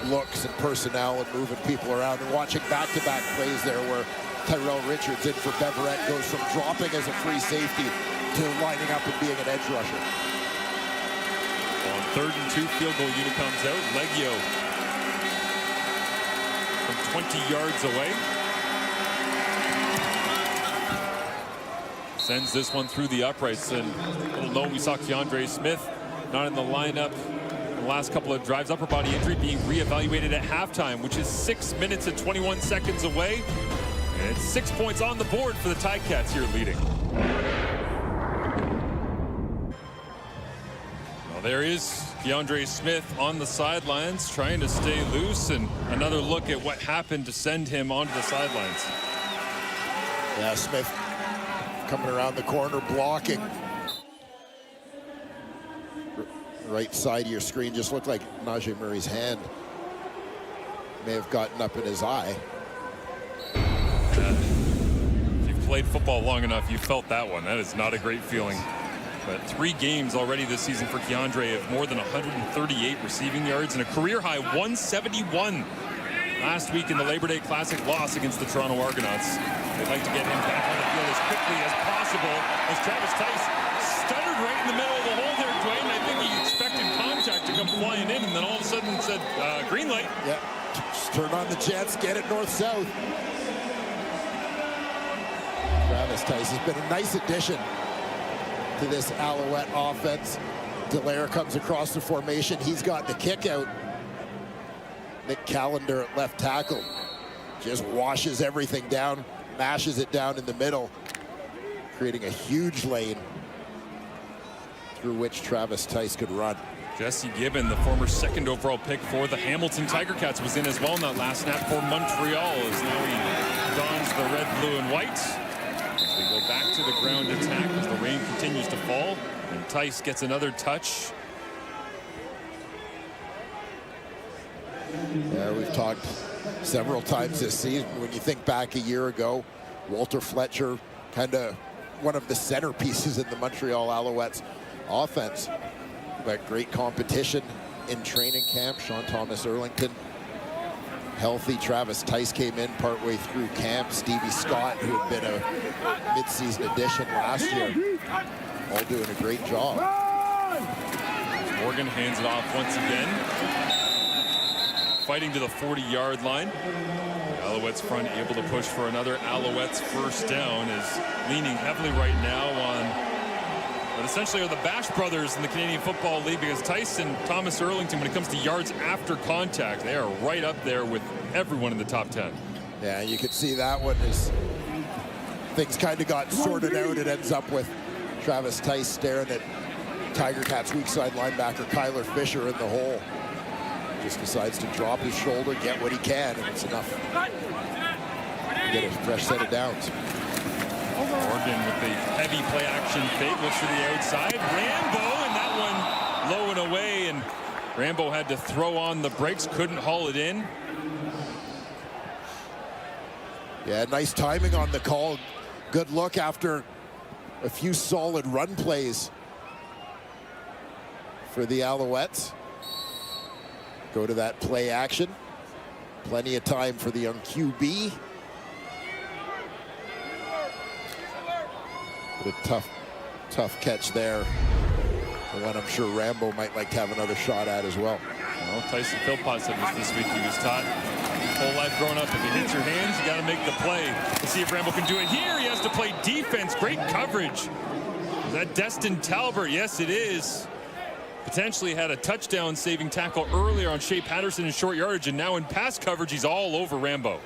looks and personnel and moving people around, and watching back-to-back plays there where Tyrell Richards in for Beverette goes from dropping as a free safety to lining up and being an edge rusher. On 3rd and 2, field goal unit comes out. Leggio from 20 yards away. Sends this one through the uprights, and little note, we saw Keandre Smith not in the lineup in the last couple of drives. Upper body injury being reevaluated at halftime, which is 6 minutes and 21 seconds away. And it's 6 points on the board for the Ticats here leading. Well, there is Keandre Smith on the sidelines trying to stay loose, and another look at what happened to send him onto the sidelines. Yeah, Smith coming around the corner, blocking. Right side of your screen just looked like Najee Murray's hand may have gotten up in his eye. If you've played football long enough, you felt that one. That is not a great feeling. But 3 games already this season for Keandre of more than 138 receiving yards and a career-high 171 last week in the Labor Day Classic loss against the Toronto Argonauts. They'd like to get him back on the field as quickly as possible as Travis Tice stuttered right in the middle of the hole there, Dwayne. I think he expected contact to come flying in, and then all of a sudden said, green light. Yeah, just turn on the jets, get it north-south. Travis Tice has been a nice addition to this Alouette offense. Dallaire comes across the formation. He's got the kick out. Nick Callender at left tackle just washes everything down, mashes it down in the middle, creating a huge lane through which Travis Tice could run. Jesse Gibbon, the former 2nd overall pick for the Hamilton Tiger Cats, was in as well in that last snap for Montreal, as now he dons the red, blue, and white. They go back to the ground attack as the rain continues to fall. And Tice gets another touch. Yeah, we've talked several times this season. When you think back a year ago, Walter Fletcher, kind of one of the centerpieces in the Montreal Alouettes offense. But great competition in training camp. Sean Thomas Erlington healthy. Travis Tice came in partway through camp. Stevie Scott, who had been a midseason addition last year, all doing a great job. Morgan hands it off once again. Fighting to the 40-yard line. The Alouettes front able to push for another Alouettes first down, is leaning heavily right now on what essentially are the Bash brothers in the Canadian Football League, because Tice and Thomas Erlington, when it comes to yards after contact, they are right up there with everyone in the top 10. Yeah, you could see that one as things kind of got sorted out. It ends up with Travis Tice staring at Tiger Cats weak side linebacker Kyler Fisher in the hole. Just decides to drop his shoulder, get what he can, and it's enough to get a fresh set of downs. Morgan with the heavy play action fake, looks to the outside. Rambo, and that one low and away, and Rambo had to throw on the brakes, couldn't haul it in. Yeah, nice timing on the call. Good look after a few solid run plays for the Alouettes. Go to that play action. Plenty of time for the young QB. But a tough catch there. The one I'm sure Rambo might like to have another shot at as well. Well, Tyson Philpott said this week he was taught whole life growing up, if it hits your hands, you got to make the play. Let's see if Rambo can do it here. He has to play defense. Great coverage. Is that Destin Talbert? Yes, it is. Potentially had a touchdown saving tackle earlier on Shea Patterson in short yardage, and now in pass coverage, he's all over Rambo.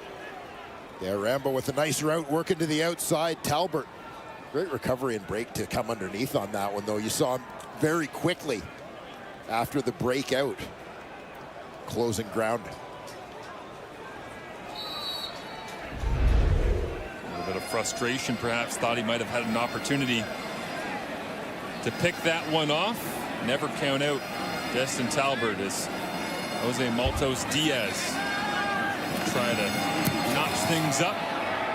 Yeah, Rambo with a nice route working to the outside. Talbert, great recovery and break to come underneath on that one, though. You saw him very quickly after the breakout, closing ground. A little bit of frustration, perhaps. Thought he might have had an opportunity to pick that one off. Never count out Destin Talbert as Jose Maltos Diaz try to notch things up.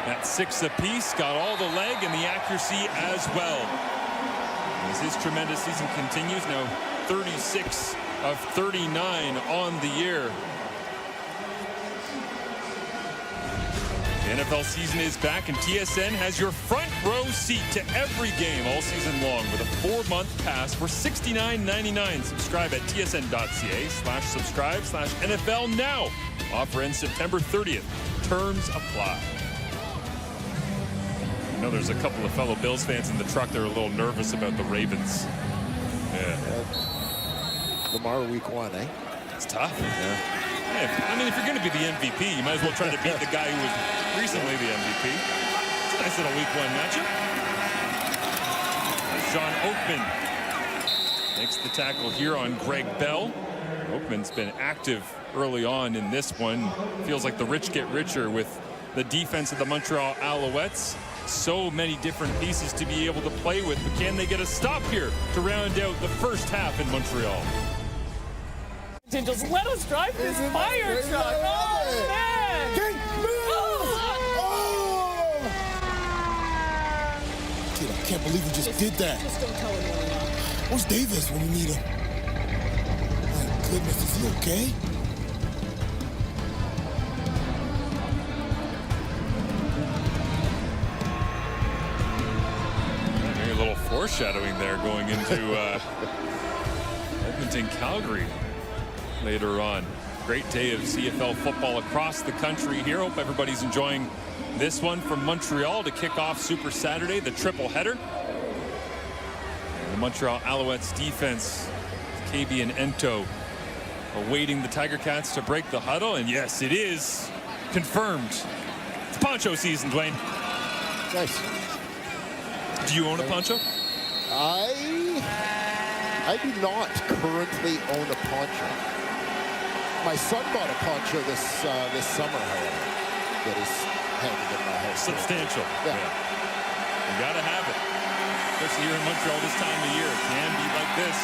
At 6 apiece, got all the leg and the accuracy as well. As his tremendous season continues, now 36 of 39 on the year. The NFL season is back, and TSN has your front row seat to every game all season long with a 4-month pass for $69.99. Subscribe at tsn.ca/subscribe/NFL now. Offer ends September 30th. Terms apply. I know there's a couple of fellow Bills fans in the truck that are a little nervous about the Ravens. Yeah. Lamar week 1, eh? It's tough. Yeah. I mean, if you're going to be the MVP, you might as well try to beat the guy who was recently the MVP. It's a nice little week 1 matchup. John Oakman makes the tackle here on Greg Bell. Oakman's been active early on in this one. Feels like the rich get richer with the defense of the Montreal Alouettes. So many different pieces to be able to play with, but can they get a stop here to round out the first half in Montreal? Just let us drive this fire truck. Oh, man. Kid, I can't believe you just did that. Just don't tell anyone now. Where's Davis when we need him? My goodness, is he okay? Maybe a little foreshadowing there going into Edmonton, Calgary. Later on. Great day of CFL football across the country here. Hope everybody's enjoying this one from Montreal to kick off Super Saturday, the triple header. And the Montreal Alouettes defense, KB and Ento, awaiting the Tiger Cats to break the huddle. And yes, it is confirmed. It's poncho season, Dwayne. Nice. Do you own a poncho? I do not currently own a poncho. My son bought a poncho this summer, however, that is hanging in my house. Substantial. Yeah. You gotta have it. Especially here in Montreal this time of year. It can be like this.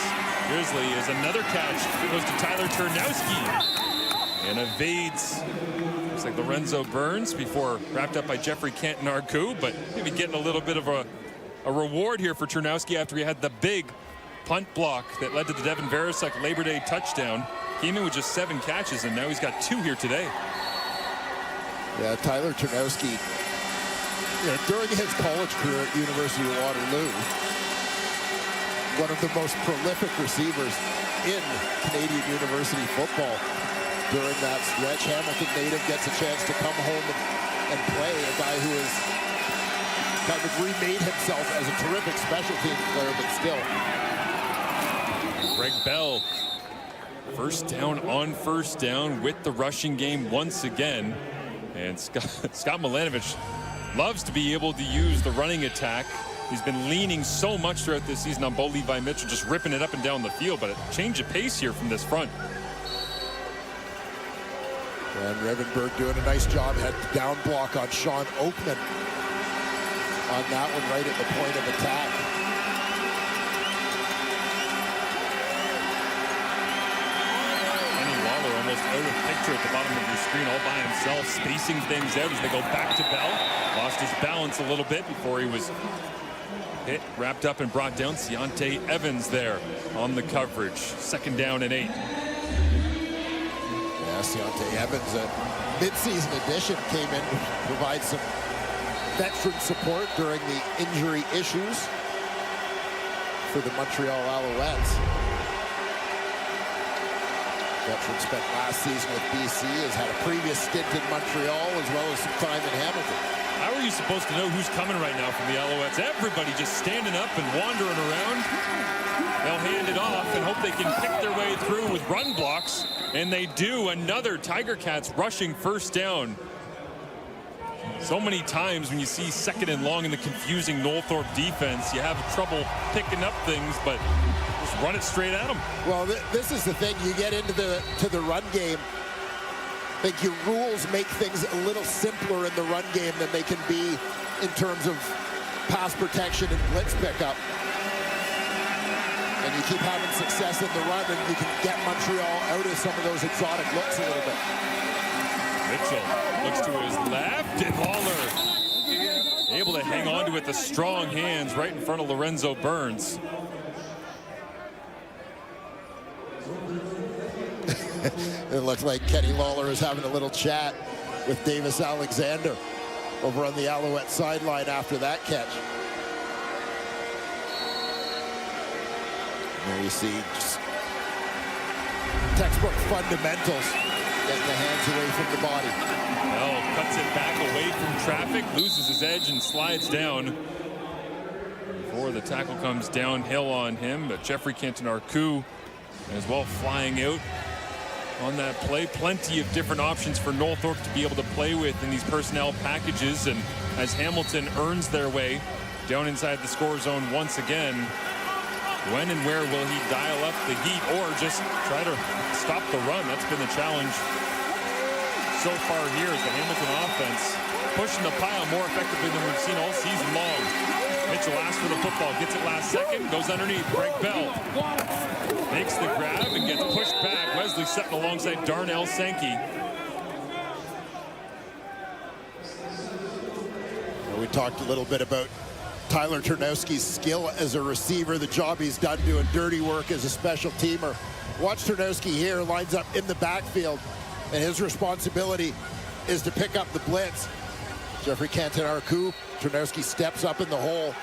Grizzly is another catch. It goes to Tyler Turnowski. And evades. Looks like Lorenzo Burns before wrapped up by Jeffrey Canton-Arcou, but maybe getting a little bit of a reward here for Turnowski after he had the big punt block that led to the Devin Verisuk Labor Day touchdown. Came in with just 7 catches, and now he's got 2 here today. Yeah, Tyler Turnowski, during his college career at University of Waterloo, one of the most prolific receivers in Canadian university football. During that stretch, Hamilton native gets a chance to come home and play. A guy who has kind of remade himself as a terrific special teams player, but still. Greg Bell, first down on first down with the rushing game once again. And Scott Milanovich loves to be able to use the running attack. He's been leaning so much throughout this season on Bo Levi Mitchell, just ripping it up and down the field, but a change of pace here from this front. And Revenberg doing a nice job. Had the down block on Sean Oakman on that one right at the point of attack. Kenny Lawler almost out of picture at the bottom of your screen all by himself, spacing things out as they go back to Bell. Lost his balance a little bit before he was hit, wrapped up and brought down. Ciante Evans there on the coverage. 2nd down and 8. Ciante Evans, a mid-season addition, came in to provide some veteran support during the injury issues for the Montreal Alouettes. Veteran spent last season with BC, has had a previous stint in Montreal as well as some time in Hamilton. How are you supposed to know who's coming right now from the Alouettes? Everybody just standing up and wandering around. They'll hand it off and hope they can pick their way through with run blocks. And they do. Another Tiger Cats rushing first down. So many times when you see 2nd and long in the confusing Northorpe defense, you have trouble picking up things, but just run it straight at them. Well, this is the thing. You get into the run game. I think your rules make things a little simpler in the run game than they can be in terms of pass protection and blitz pickup. And you keep having success in the run, and you can get Montreal out of some of those exotic looks a little bit. Mitchell looks to his left, and Lawler able to hang on to it with the strong hands right in front of Lorenzo Burns. It looks like Kenny Lawler is having a little chat with Davis Alexander over on the Alouette sideline after that catch. There you see just textbook fundamentals, getting the hands away from the body. Bell cuts it back away from traffic, loses his edge and slides down before the tackle comes downhill on him. But Jeffrey Canton-Arcou as well flying out on that play. Plenty of different options for Northorpe to be able to play with in these personnel packages. And as Hamilton earns their way down inside the score zone once again, when and where will he dial up the heat or just try to stop the run? That's been the challenge so far here as the Hamilton offense pushing the pile more effectively than we've seen all season long. Mitchell asks for the football, gets it last second, goes underneath. Greg Bell makes the grab and gets pushed back. Wesley Sutton alongside Darnell Sankey. We talked a little bit about Tyler Turnowski's skill as a receiver, the job he's done doing dirty work as a special teamer. Watch Turnowski here, lines up in the backfield, and his responsibility is to pick up the blitz. Jeffrey Canton-Arcou, Turnowski steps up in the hole,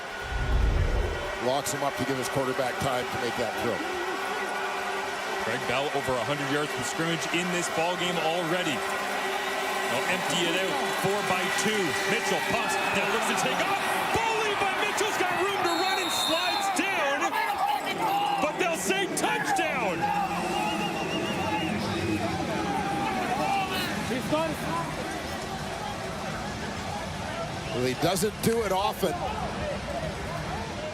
locks him up to give his quarterback time to make that throw. Greg Bell over 100 yards from scrimmage in this ball game already. They'll empty it out, 4-by-2. Mitchell pumps, now looks to take off. Mitchell's got room to run and slides down, but they'll say touchdown. Well, he doesn't do it often,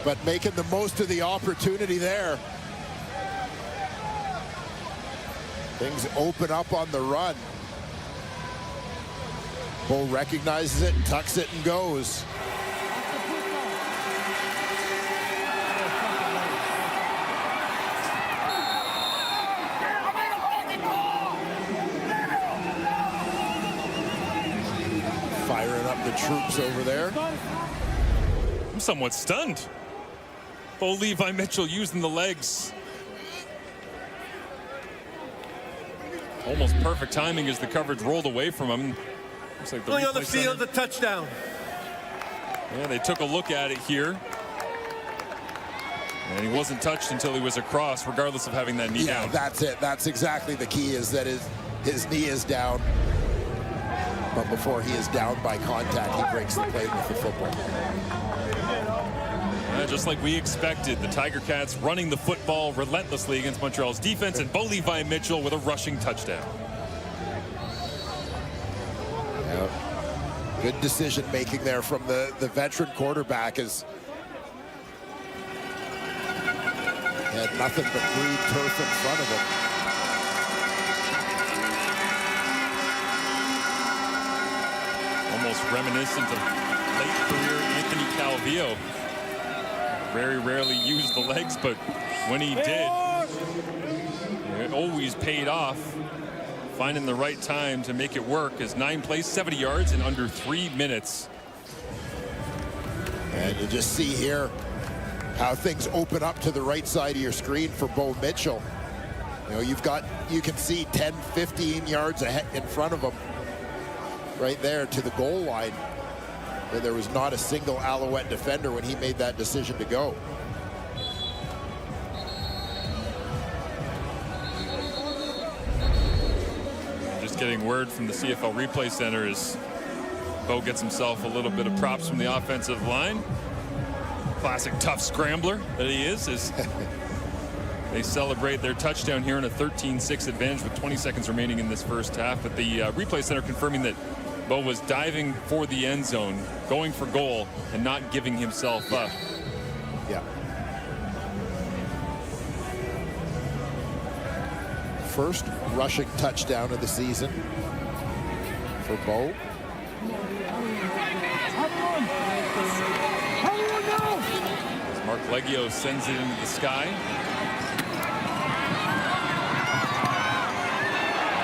but making the most of the opportunity there. Things open up on the run. Bo recognizes it, tucks it, and goes. troops over there. I'm somewhat stunned. Bo Levi Mitchell using the legs. Almost perfect timing as the coverage rolled away from him. Looks like the Going on the replay field, center. the touchdown. Yeah, they took a look at it here. And he wasn't touched until he was across, regardless of having that knee down. Yeah, that's it. That's exactly the key, is that his knee is down. But before he is down by contact, he breaks the play with the football. Just like we expected, the Tiger Cats running the football relentlessly against Montreal's defense, and Bo Levi Mitchell with a rushing touchdown. Yeah. Good decision making there from the veteran quarterback, as he had nothing but green turf in front of him. Almost reminiscent of late career Anthony Calvillo. Very rarely used the legs, but when he did, it always paid off. Finding the right time to make it work, as 9 plays, 70 yards in under 3 minutes. And you just see here how things open up to the right side of your screen for Bo Mitchell. You know, you can see 10, 15 yards ahead in front of him, right there to the goal line. Where there was not a single Alouette defender when he made that decision to go. Just getting word from the CFL Replay Center as Bo gets himself a little bit of props from the offensive line. Classic tough scrambler that he is, as they celebrate their touchdown here in a 13-6 advantage with 20 seconds remaining in this first half. But the Replay Center confirming that Bo was diving for the end zone, going for goal, and not giving himself up. Yeah. First rushing touchdown of the season for Bo. As Mark Leggio sends it into the sky.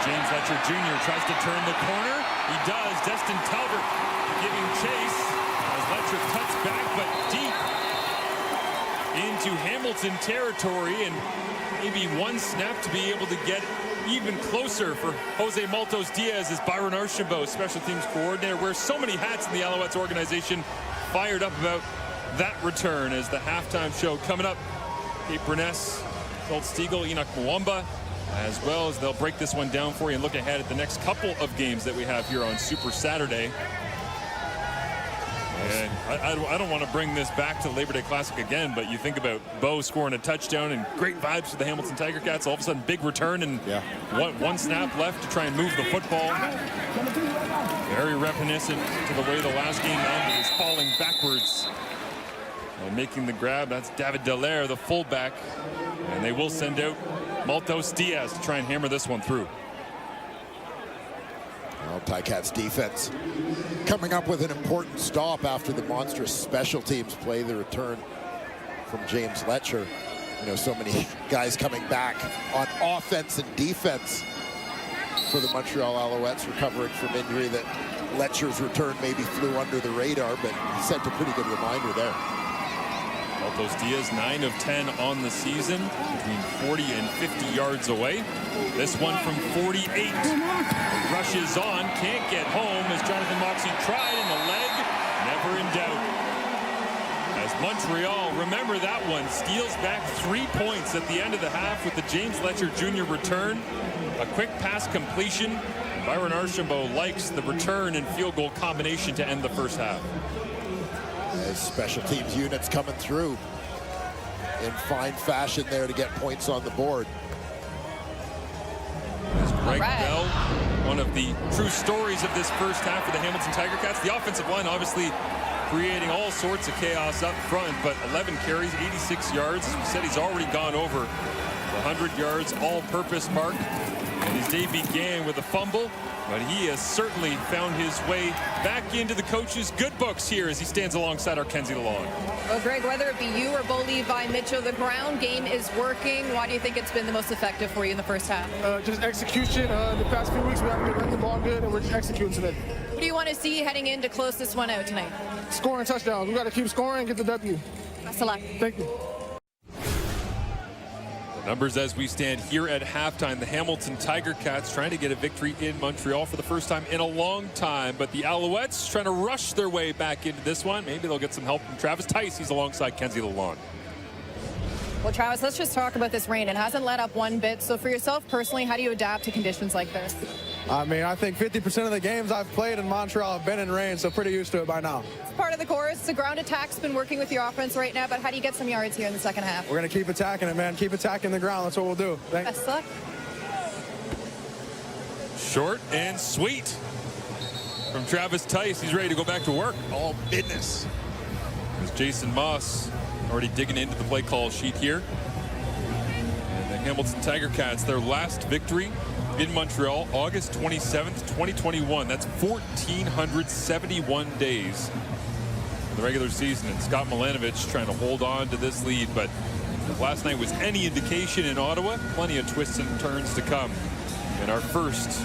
James Letcher Jr. tries to turn the corner. He does. Destin Talbot giving chase as Letcher cuts back, but deep into Hamilton territory, and maybe one snap to be able to get even closer for Jose Maltos Diaz as Byron Archambault, special teams coordinator, wears so many hats in the Alouettes organization, fired up about that return as the halftime show coming up. Kate Burness, Colt Stiegel, Enoch Mwamba, as well as they'll break this one down for you and look ahead at the next couple of games that we have here on Super Saturday. And I don't want to bring this back to the Labor Day Classic again, but you think about Bo scoring a touchdown and great vibes for the Hamilton Tiger Cats. All of a sudden, big return and one snap left to try and move the football. Very reminiscent to the way the last game ended, is falling backwards and making the grab. That's David Dallaire, the fullback, and they will send out Maltos Diaz to try and hammer this one through. Well, Ticats defense coming up with an important stop after the monstrous special teams play, the return from James Letcher. You know, so many guys coming back on offense and defense for the Montreal Alouettes, recovering from injury that Letcher's return maybe flew under the radar, but he sent a pretty good reminder there. Maltos Diaz, 9 of 10 on the season, between 40 and 50 yards away. This one from 48. Rushes on, can't get home as Jonathan Moxey tried, and the leg never in doubt. As Montreal, remember that one, steals back 3 points at the end of the half with the James Letcher Jr. return. A quick pass completion. Byron Archambault likes the return and field goal combination to end the first half. As special teams units coming through in fine fashion there to get points on the board. As Greg Bell, one of the true stories of this first half for the Hamilton Tiger Cats. The offensive line obviously creating all sorts of chaos up front, but 11 carries, 86 yards. As we said, he's already gone over the 100 yards all-purpose mark. And his day began with a fumble, but he has certainly found his way back into the coach's good books here as he stands alongside our Kenzie DeLong. Well, Greg, whether it be you or Bo Levi Mitchell, the ground game is working. Why do you think it's been the most effective for you in the first half? Just execution. The past few weeks we haven't been running the ball good, and we're just executing today. What do you want to see heading in to close this one out tonight? Scoring touchdowns. We got to keep scoring and get the W. Best of luck. Thank you. Numbers as we stand here at halftime. The Hamilton Tiger Cats trying to get a victory in Montreal for the first time in a long time, but the Alouettes trying to rush their way back into this one. Maybe they'll get some help from Travis Tice. He's alongside Kenzie Lalonde. Well, Travis, let's just talk about this rain. It hasn't let up one bit. So for yourself personally, how do you adapt to conditions like this? I mean, I think 50% of the games I've played in Montreal have been in rain, so pretty used to it by now. It's part of the course. The ground attack's been working with your offense right now, but how do you get some yards here in the second half? We're going to keep attacking it, man. Keep attacking the ground. That's what we'll do. Thanks. Best of luck. Short and sweet from Travis Tice. He's ready to go back to work. All business. There's Jason Moss already digging into the play call sheet here. And the Hamilton Tiger Cats, their last victory in Montreal, August 27th, 2021. That's 1,471 days in the regular season. And Scott Milanovich trying to hold on to this lead. But if last night was any indication in Ottawa, plenty of twists and turns to come in our first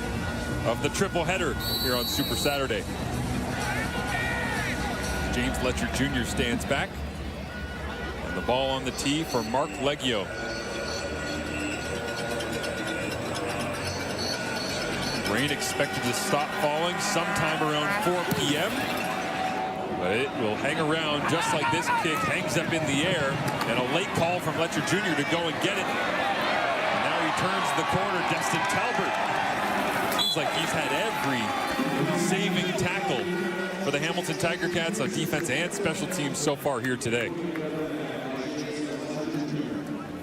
of the triple header here on Super Saturday. James Letcher Jr. stands back. And the ball on the tee for Mark Leggio. Rain expected to stop falling sometime around 4 p.m. But it will hang around just like this kick hangs up in the air. And a late call from Letcher Jr. to go and get it. And now he turns the corner. Destin Talbot. Seems like he's had every saving tackle for the Hamilton Tiger Cats on defense and special teams so far here today.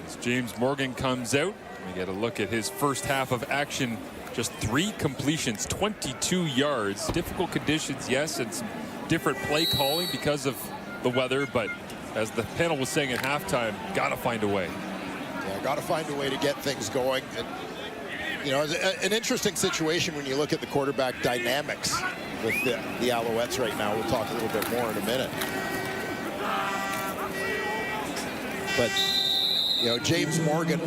As James Morgan comes out, we get a look at his first half of action. Just 3 completions, 22 yards. Difficult conditions, yes, and some different play calling because of the weather. But as the panel was saying at halftime, got to find a way. Yeah, got to find a way to get things going. And, you know, it's an interesting situation when you look at the quarterback dynamics with the Alouettes right now. We'll talk a little bit more in a minute. But, you know, James Morgan,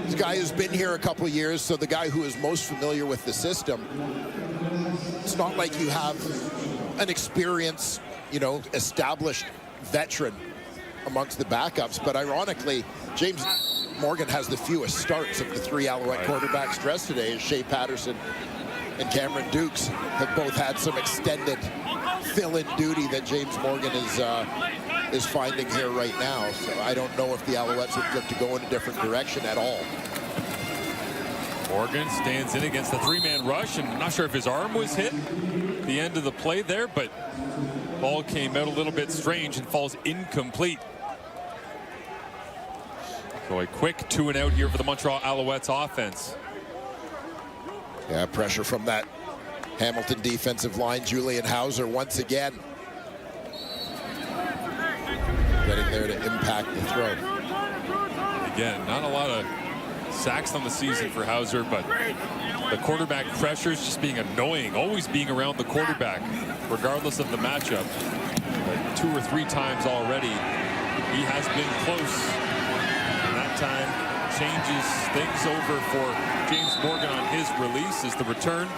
this guy who's been here a couple of years, so the guy who is most familiar with the system. It's not like you have an experienced, you know, established veteran amongst the backups, but ironically, James Morgan has the fewest starts of the 3 Alouette quarterbacks dressed today, as Shea Patterson and Cameron Dukes have both had some extended fill-in duty that James Morgan is finding here right now. So I don't know if the Alouettes would look to go in a different direction at all. Morgan stands in against the 3-man rush, and I'm not sure if his arm was hit at the end of the play there, but ball came out a little bit strange and falls incomplete. So a quick 2-and-out here for the Montreal Alouettes offense. Yeah, pressure from that Hamilton defensive line. Julian Hauser once again getting there to impact the throw. Again, not a lot of sacks on the season for Hauser, but the quarterback pressures just being annoying, always being around the quarterback, regardless of the matchup. But 2 or 3 times already, he has been close. And that time changes things over for James Morgan on his release as the return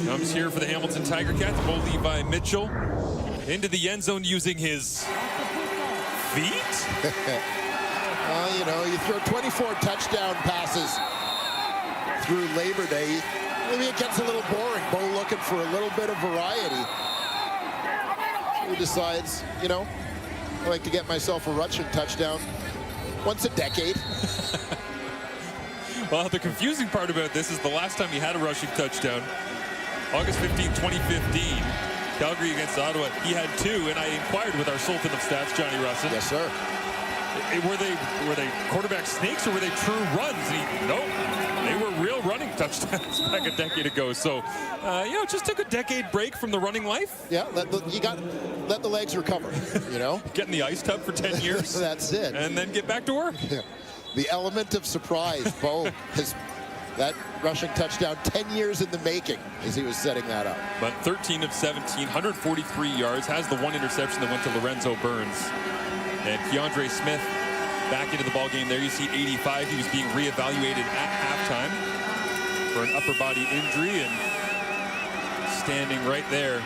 comes here for the Hamilton Tiger Cats. Bo Levi Mitchell into the end zone using his feet. You know, you throw 24 touchdown passes through Labor Day. Maybe it gets a little boring. Bo looking for a little bit of variety. So he decides, you know, I like to get myself a rushing touchdown once a decade. Well, the confusing part about this is the last time he had a rushing touchdown, August 15, 2015, Calgary against Ottawa, he had 2, and I inquired with our Sultan of Stats, Johnny Russin. Yes, sir. Were they quarterback snakes or were they true runs? And nope, they were real running touchdowns back a decade ago. So, you know, just took a decade break from the running life. Yeah, let the legs recover, you know. Get in the ice tub for 10 years. That's it. And then get back to work. Yeah. The element of surprise. Bo has that rushing touchdown 10 years in the making as he was setting that up. But 13 of 17, 143 yards, has the 1 interception that went to Lorenzo Burns. And Keandre Smith back into the ballgame there. You see 85. He was being reevaluated at halftime for an upper body injury. And standing right there,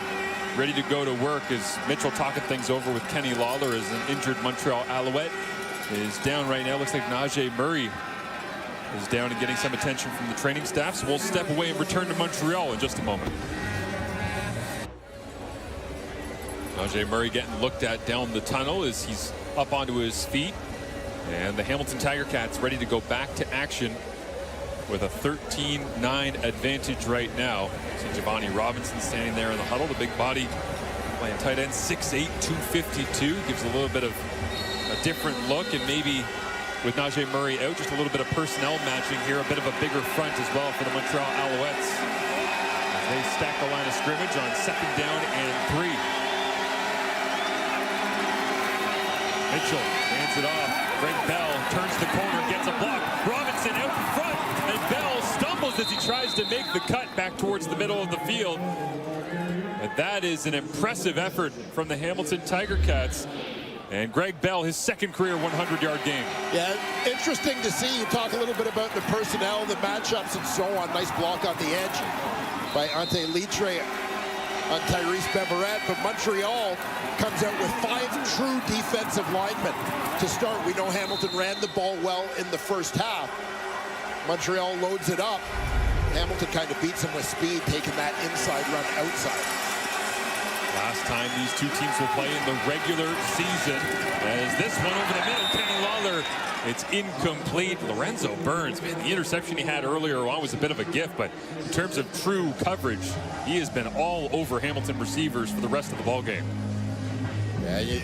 ready to go to work as Mitchell talking things over with Kenny Lawler as an injured Montreal Alouette is down right now. Looks like Najee Murray is down and getting some attention from the training staff. So we'll step away and return to Montreal in just a moment. Najee Murray getting looked at down the tunnel as he's up onto his feet. And the Hamilton Tiger Cats ready to go back to action with a 13-9 advantage right now. See Giovanni Robinson standing there in the huddle. The big body playing tight end, 6'8", 252. Gives a little bit of a different look, and maybe with Najee Murray out, just a little bit of personnel matching here, a bit of a bigger front as well for the Montreal Alouettes. As they stack the line of scrimmage on 2nd down and 3. Mitchell hands it off. Greg Bell turns the corner, gets a block. Robinson out in front, and Bell stumbles as he tries to make the cut back towards the middle of the field. But that is an impressive effort from the Hamilton Tiger Cats. And Greg Bell, his 2nd career 100-yard game. Yeah, interesting to see. You talk a little bit about the personnel, the matchups, and so on. Nice block on the edge by Ante Litre on Tyrese Beverette. But Montreal comes out with 5 true defensive linemen to start. We know Hamilton ran the ball well in the first half. Montreal loads it up. Hamilton kind of beats them with speed, taking that inside run outside. Last time these two teams will play in the regular season. As this one over the middle, Kenny Lawler, it's incomplete. Lorenzo Burns, man, the interception he had earlier on was a bit of a gift, but in terms of true coverage, he has been all over Hamilton receivers for the rest of the ball game. Yeah,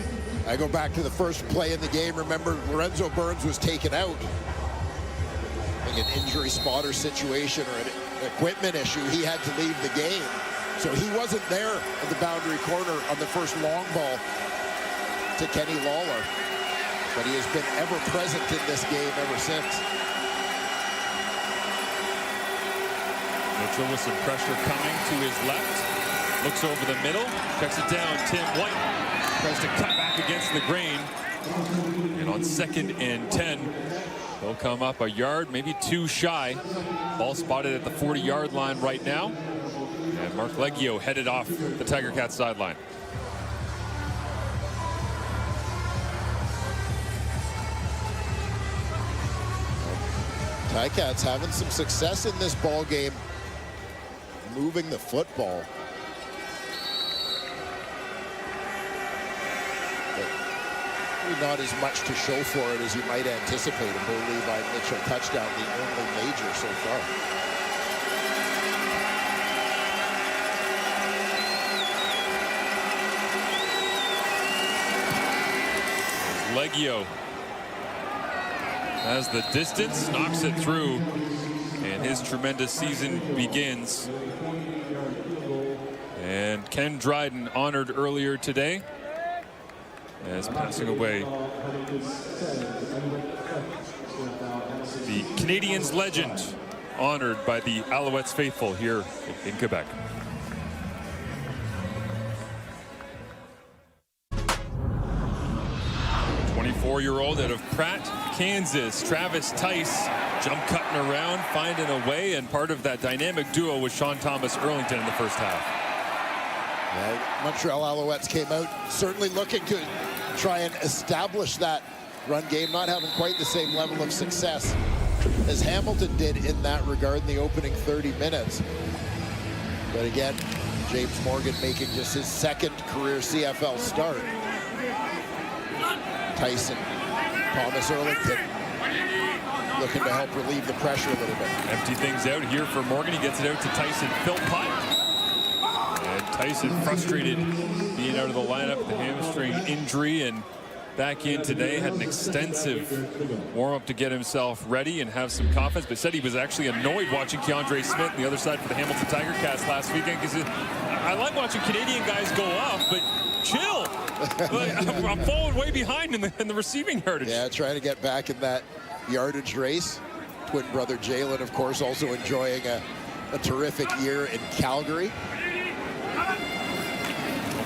I go back to the first play in the game. Remember, Lorenzo Burns was taken out. I think an injury spotter situation or an equipment issue. He had to leave the game. So he wasn't there at the boundary corner on the first long ball to Kenny Lawler. But he has been ever present in this game ever since. Mitchell with some pressure coming to his left. Looks over the middle, checks it down. Tim White tries to cut back against the grain. And on 2nd and 10, they'll come up a yard, maybe 2 shy. Ball spotted at the 40-yard line right now. And Mark Leggio headed off the Tiger Cats sideline. Ticats having some success in this ball game, moving the football. But not as much to show for it as you might anticipate. A Bo Levi Mitchell touchdown, the only major so far. Leggio has the distance, knocks it through, and his tremendous season begins. And Ken Dryden honored earlier today as passing away. The Canadiens legend honored by the Alouettes faithful here in Quebec. 24-year-old out of Pratt, Kansas, Travis Tice, jump cutting around, finding a way, and part of that dynamic duo was Sean Thomas Erlington in the first half. Yeah, Montreal Alouettes came out certainly looking to try and establish that run game, not having quite the same level of success as Hamilton did in that regard in the opening 30 minutes. But again, James Morgan making just his 2nd career CFL start. Tyson, Thomas Erlington looking to help relieve the pressure a little bit. Empty things out here for Morgan. He gets it out to Tyson Philpott. And Tyson frustrated being out of the lineup with the hamstring injury and back in today. Had an extensive warm-up to get himself ready and have some confidence, but said he was actually annoyed watching Keandre Smith on the other side for the Hamilton Tiger Cats last weekend because I like watching Canadian guys go off, but chill. I'm falling way behind in the receiving yardage. Yeah, trying to get back in that yardage race. Twin brother Jalen, of course, also enjoying a terrific year in Calgary.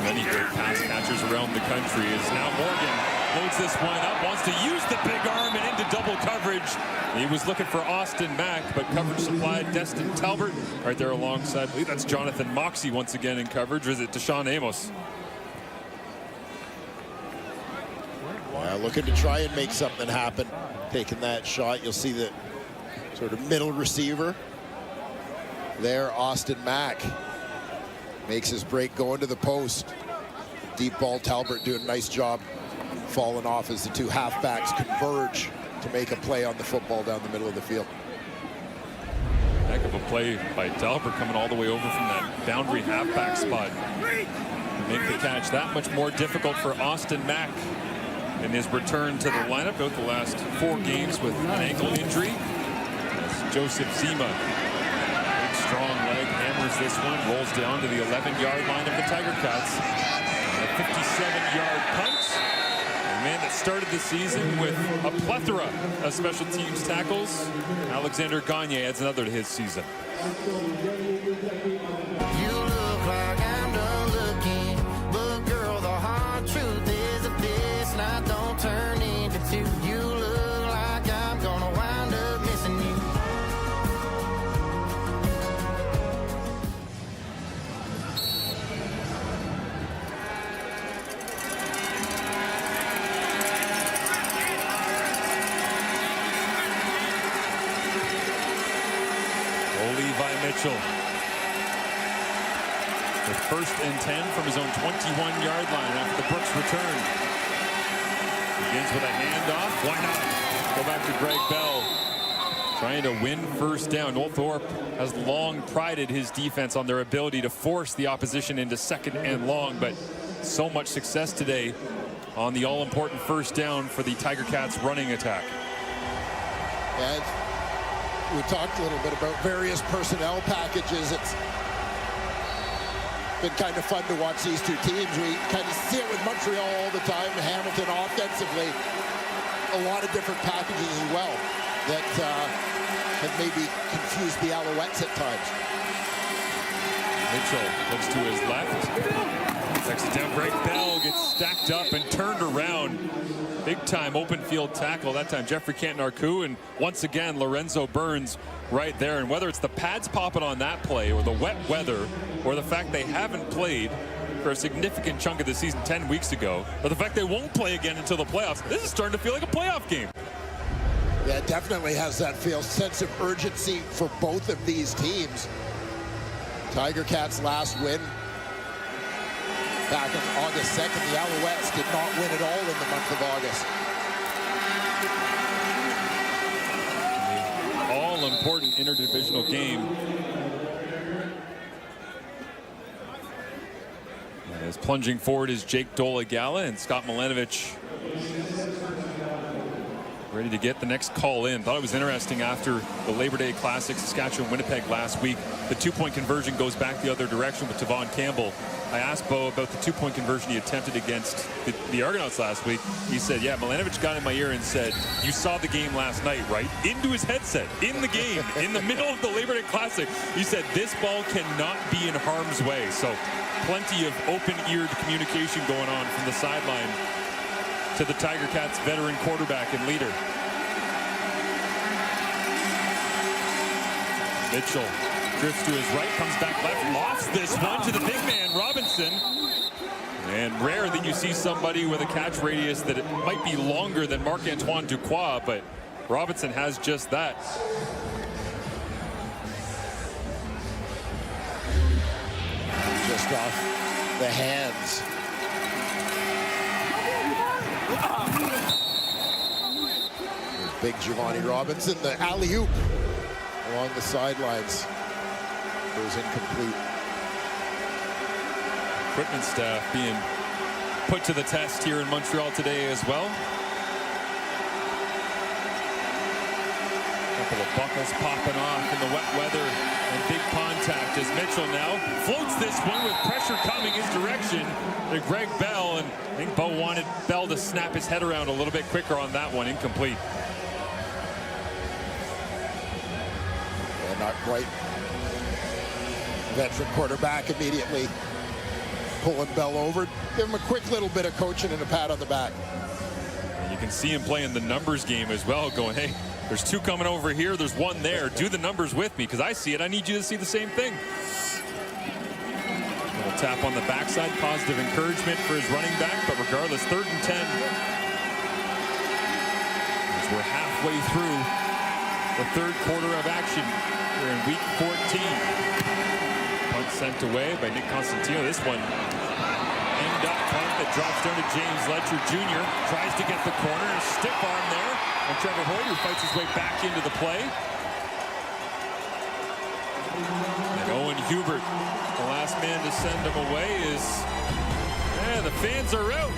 Many great pass catchers around the country. Is now Morgan Loads this one up, wants to use the big arm and into double coverage. He was looking for Austin Mack, but coverage supplied Destin Talbert right there alongside. I believe that's Jonathan Moxey once again in coverage. Or is it Deshaun Amos? Looking to try and make something happen. Taking that shot, you'll see the sort of middle receiver there, Austin Mack. Makes his break going to the post. Deep ball, Talbert doing a nice job falling off as the two halfbacks converge to make a play on the football down the middle of the field. Heck of a play by Talbert coming all the way over from that boundary halfback spot. Make the catch that much more difficult for Austin Mack in his return to the lineup out the last 4 games with an ankle injury. As Joseph Zima, big strong leg, hammers this one, rolls down to the 11-yard line of the Tiger Cats. A 57-yard punt. A man that started the season with a plethora of special teams tackles. Alexander Gagne adds another to his season. You look like I'm done looking, but girl, the hard truth is that this night don't turn into 2. You look like I'm gonna wind up missing you. Levi Mitchell with 1st and 10 from his own 21-yard line after the Brooks return. Begins with a handoff. Why not? Go back to Greg Bell. Trying to win first down. Oldthorpe has long prided his defense on their ability to force the opposition into 2nd and long, but so much success today on the all-important first down for the Tiger Cats running attack. And we talked a little bit about various personnel packages. It's been kind of fun to watch these two teams. We kind of see it with Montreal all the time. Hamilton offensively, a lot of different packages as well that have maybe confused the Alouettes at times. Mitchell looks to his left. Checks it down. Greg Bell gets stacked up and turned around. Big time open field tackle. That time Jeffrey Canton-Arcou, and once again Lorenzo Burns right there. And whether it's the pads popping on that play or the wet weather or the fact they haven't played for a significant chunk of the season 10 weeks ago, or the fact they won't play again until the playoffs, this is starting to feel like a playoff game. Yeah, it definitely has that sense of urgency for both of these teams. Tiger Cats' last win back on August 2nd. The Alouettes did not win at all in the month of August. All-important interdivisional game. As plunging forward is Jake Dolegala, and Scott Milanovich ready to get the next call in. Thought it was interesting after the Labor Day Classic, Saskatchewan-Winnipeg last week. The 2-point conversion goes back the other direction with Tavon Campbell. I asked Bo about the 2-point conversion he attempted against the Argonauts last week. He said, yeah, Milanovich got in my ear and said, you saw the game last night, right? Into his headset, in the game, in the middle of the Labor Day Classic. He said, this ball cannot be in harm's way. So plenty of open-eared communication going on from the sideline to the Tiger Cats veteran quarterback and leader. Mitchell drifts to his right, comes back left, lofts this one to the big man, Robinson. And rare that you see somebody with a catch radius that it might be longer than Marc-Antoine Duquois, but Robinson has just that. Just off the hands. Big Giovanni Robinson, the alley-oop along the sidelines goes incomplete. Equipment staff being put to the test here in Montreal today as well. A couple of buckles popping off in the wet weather and big contact as Mitchell now floats this one with pressure coming his direction to Greg Bell, and I think Bo wanted Bell to snap his head around a little bit quicker on that one. Incomplete. Not quite. Veteran quarterback immediately pulling Bell over. Give him a quick little bit of coaching and a pat on the back. can see him playing the numbers game as well, going, hey, there's two coming over here, there's one there. Do the numbers with me, because I see it. I need you to see the same thing. Little tap on the backside, positive encouragement for his running back, but regardless, 3rd and 10. As we're halfway through the 3rd quarter of action here in week 14. Punt sent away by Nick Constantino. This one end up punt that drops down to James Letcher Jr. Tries to get the corner, a stiff arm there. And Trevor Hoyt, who fights his way back into the play. And Owen Hubert, the last man to send him away, is, the fans are out.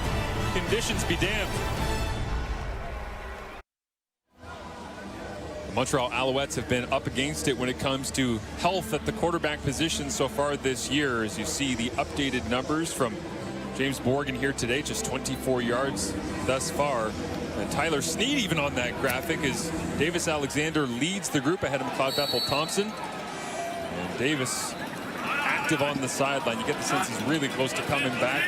Conditions be damned. The Montreal Alouettes have been up against it when it comes to health at the quarterback position so far this year. As you see the updated numbers from James Morgan here today, just 24 yards thus far. And Tyler Snead even on that graphic as Davis Alexander leads the group ahead of McLeod Bethel Thompson. And Davis active on the sideline. You get the sense he's really close to coming back.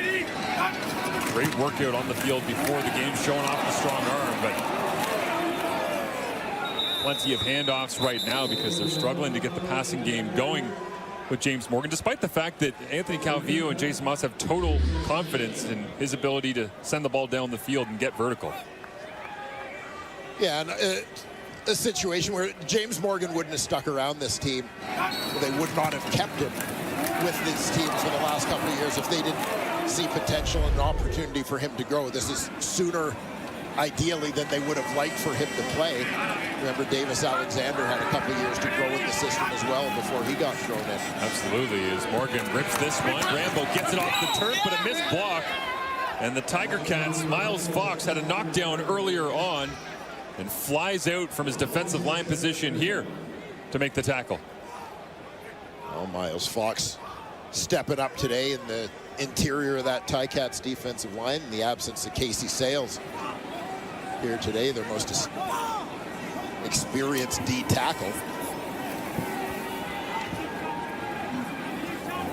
Great workout on the field before the game, showing off the strong arm, but plenty of handoffs right now because they're struggling to get the passing game going with James Morgan, despite the fact that Anthony Calvillo and Jason Moss have total confidence in his ability to send the ball down the field and get vertical. Yeah, and a situation where James Morgan wouldn't have stuck around this team. They would not have kept him with these teams for the last couple of years if they didn't see potential and an opportunity for him to grow. This is sooner, ideally, than they would have liked for him to play. Remember, Davis Alexander had a couple of years to grow in the system as well before he got thrown in. Absolutely, as Morgan rips this one. Rambo gets it off the turf, but a missed block. And the Tiger Cats, Miles Fox, had a knockdown earlier on and flies out from his defensive line position here to make the tackle. Well, Miles Fox stepping up today in the interior of that Ticats defensive line in the absence of Casey Sales here today, their most experienced D tackle.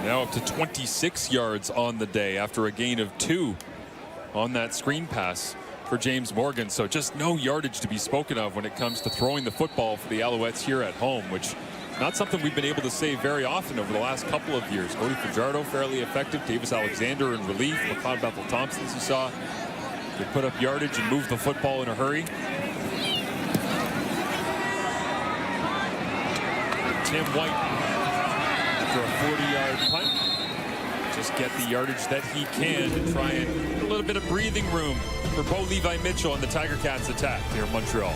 Now up to 26 yards on the day after a gain of 2 on that screen pass for James Morgan. So just no yardage to be spoken of when it comes to throwing the football for the Alouettes here at home, which is not something we've been able to say very often over the last couple of years. Cody Fajardo fairly effective. Davis Alexander in relief. McLeod Bethel Thompson, as you saw, could put up yardage and move the football in a hurry. Tim White, after a 40-yard punt, just get the yardage that he can to try and get a little bit of breathing room for Bo Levi Mitchell and the Tiger Cats attack here in Montreal.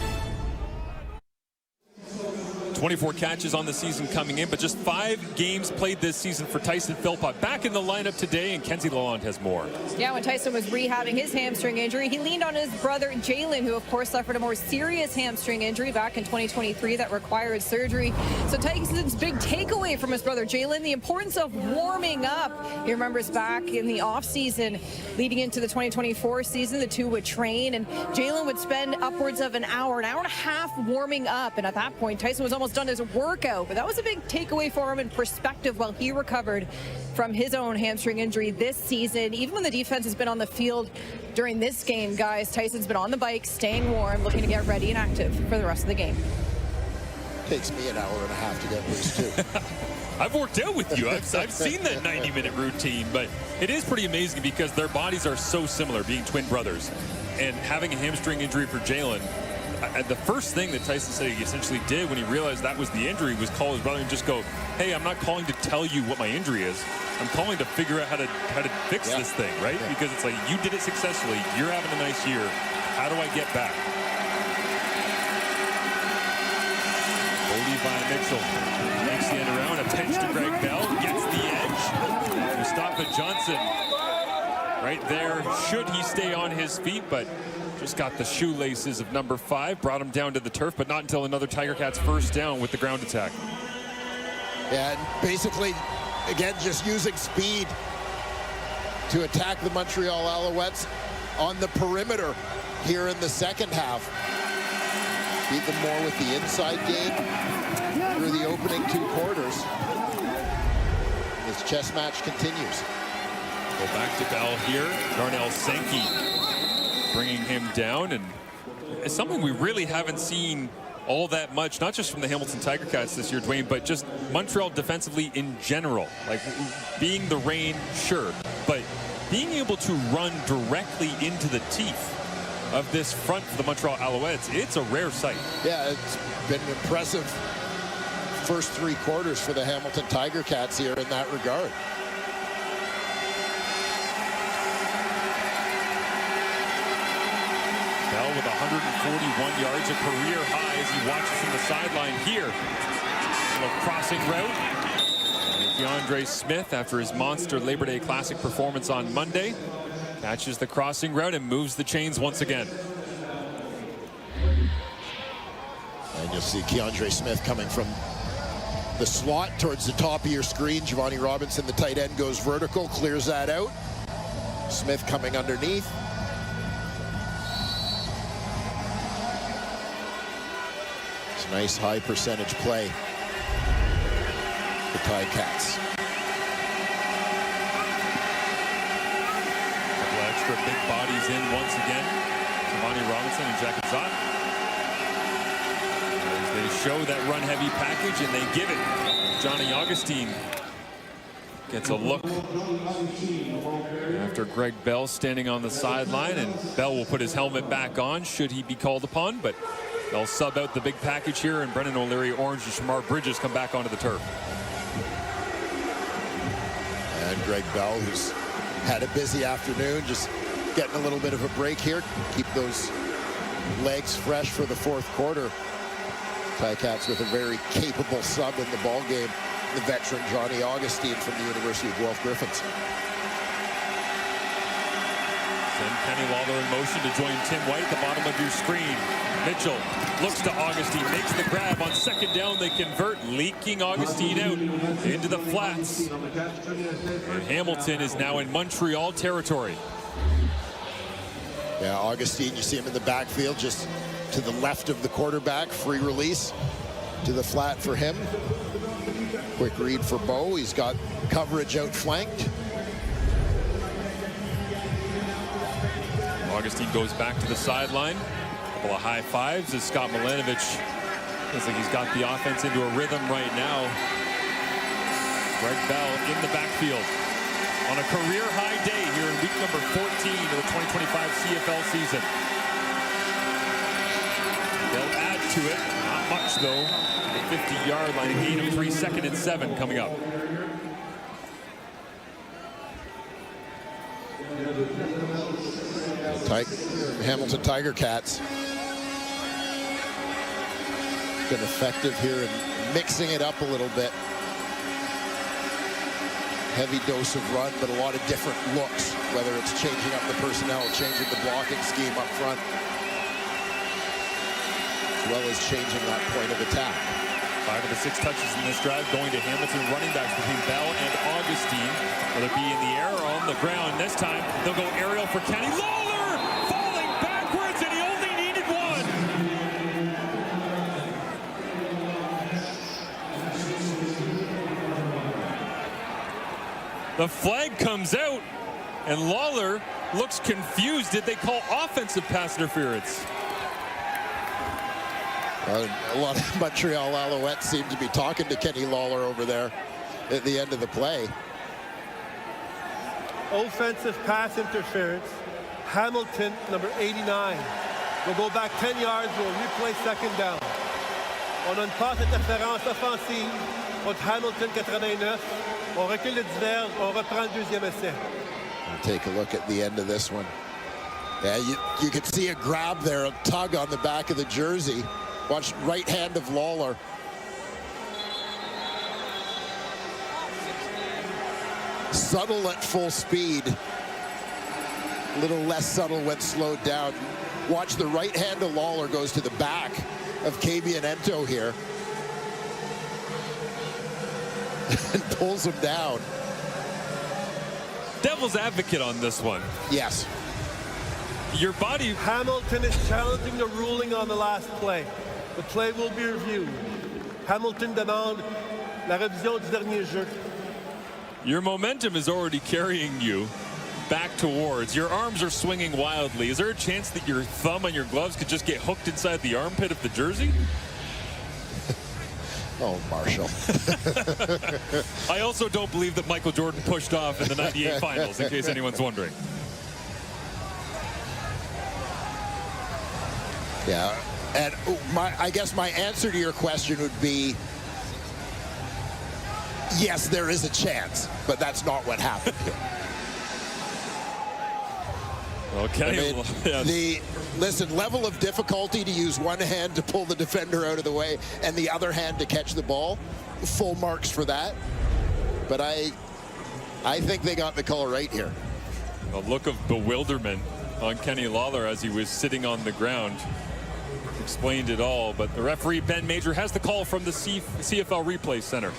24 catches on the season coming in, but just 5 games played this season for Tyson Philpott. Back in the lineup today, and Kenzie Lalonde has more. Yeah, when Tyson was rehabbing his hamstring injury, he leaned on his brother Jalen, who of course suffered a more serious hamstring injury back in 2023 that required surgery. So Tyson's big takeaway from his brother Jalen, the importance of warming up. He remembers back in the offseason leading into the 2024 season, the two would train, and Jalen would spend upwards of an hour and a half warming up. And at that point, Tyson was almost done his workout, but that was a big takeaway for him in perspective while he recovered from his own hamstring injury this season. Even when the defense has been on the field during this game, guys, Tyson's been on the bike, staying warm, looking to get ready and active for the rest of the game. Takes me an hour and a half to get loose too. I've worked out with you. I've seen that 90-minute routine, but it is pretty amazing because their bodies are so similar, being twin brothers. And having a hamstring injury for Jalen, the first thing that Tyson said he essentially did when he realized that was the injury was call his brother and just go, hey, I'm not calling to tell you what my injury is. I'm calling to figure out how to fix this thing, right? Yeah. Because it's like, you did it successfully. You're having a nice year. How do I get back? Levi Mitchell makes the end around. A pitch to Greg Bell. Gets the edge. Mustafa Johnson right there. Should he stay on his feet, but just got the shoelaces of number 5, brought him down to the turf, but not until another Tiger Cats first down with the ground attack. Yeah, and basically, again, just using speed to attack the Montreal Alouettes on the perimeter here in the second half. Beat them more with the inside game through the opening 2 quarters. This chess match continues. Go back to Bell here. Darnell Sankey bringing him down, and it's something we really haven't seen all that much, not just from the Hamilton Tiger Cats this year, Dwayne, but just Montreal defensively in general. Like, being the rain, sure, but being able to run directly into the teeth of this front for the Montreal Alouettes, it's a rare sight. Yeah, it's been an impressive first 3 quarters for the Hamilton Tiger Cats here in that regard. Bell with 141 yards, a career high, as he watches from the sideline here. A little crossing route. And DeAndre Smith, after his monster Labor Day Classic performance on Monday, catches the crossing route and moves the chains once again. And you'll see DeAndre Smith coming from the slot towards the top of your screen. Giovanni Robinson, the tight end, goes vertical, clears that out. Smith coming underneath. It's a nice high percentage play. The Ticats. Couple of extra big bodies in once again. Giovanni Robinson and Jack Zott. They show that run-heavy package, and they give it. Johnny Augustine gets a look after Greg Bell standing on the sideline, and Bell will put his helmet back on should he be called upon, but they'll sub out the big package here, and Brendan O'Leary Orange and Shamar Bridges come back onto the turf. And Greg Bell, who's had a busy afternoon, just getting a little bit of a break here. Keep those legs fresh for the 4th quarter. Ticats with a very capable sub in the ball game, the veteran Johnny Augustine from the University of Guelph Griffins. Send Kenny Lawler in motion to join Tim White at the bottom of your screen. Mitchell looks to Augustine, makes the grab. On 2nd down, they convert, leaking Augustine out into the flats. And Hamilton is now in Montreal territory. Yeah, Augustine, you see him in the backfield, just to the left of the quarterback. Free release to the flat for him. Quick read for Bo. He's got coverage outflanked. Augustine goes back to the sideline. A couple of high fives as Scott Milanovich looks like he's got the offense into a rhythm right now. Greg Bell in the backfield on a career high day here in week number 14 of the 2025 CFL season. They'll add to it, not much though. The 50-yard line, a gain of 3, 2nd and 7 coming up. Hamilton Tiger Cats been effective here in mixing it up a little bit. Heavy dose of run, but a lot of different looks, whether it's changing up the personnel, changing the blocking scheme up front, as well as changing that point of attack. 5 of the 6 touches in this drive going to Hamilton running backs between Bell and Augustine. Will it be in the air or on the ground? This time, they'll go aerial for Kenny Lawler, falling backwards, and he only needed 1. The flag comes out, and Lawler looks confused. Did they call offensive pass interference? A lot of Montreal Alouettes seem to be talking to Kenny Lawler over there at the end of the play. Offensive pass interference. Hamilton, number 89. We'll go back 10 yards. We'll replay 2nd down. On a une passe interférence offensive contre Hamilton 89. On recule le divers. On reprend le 2e essai. We'll take a look at the end of this one. Yeah, you could see a grab there, a tug on the back of the jersey. Watch right hand of Lawler. Subtle at full speed. A little less subtle when slowed down. Watch the right hand of Lawler goes to the back of Kabianento here. And pulls him down. Devil's advocate on this one. Yes. Your body. Hamilton is challenging the ruling on the last play. The play will be reviewed. Hamilton demande la révision du dernier jeu. Your momentum is already carrying you. back towards. Your arms are swinging wildly. Is there a chance that your thumb on your gloves could just get hooked inside the armpit of the jersey? Oh, Marshall. I also don't believe that Michael Jordan pushed off in the 98 finals, in case anyone's wondering. Yeah, and I guess my answer to your question would be, yes, there is a chance, but that's not what happened here. Okay. I mean, listen, level of difficulty to use one hand to pull the defender out of the way and the other hand to catch the ball, full marks for that. But I think they got the call right here. A look of bewilderment on Kenny Lawler as he was sitting on the ground explained it all. But the referee, Ben Major, has the call from the CFL Replay Center.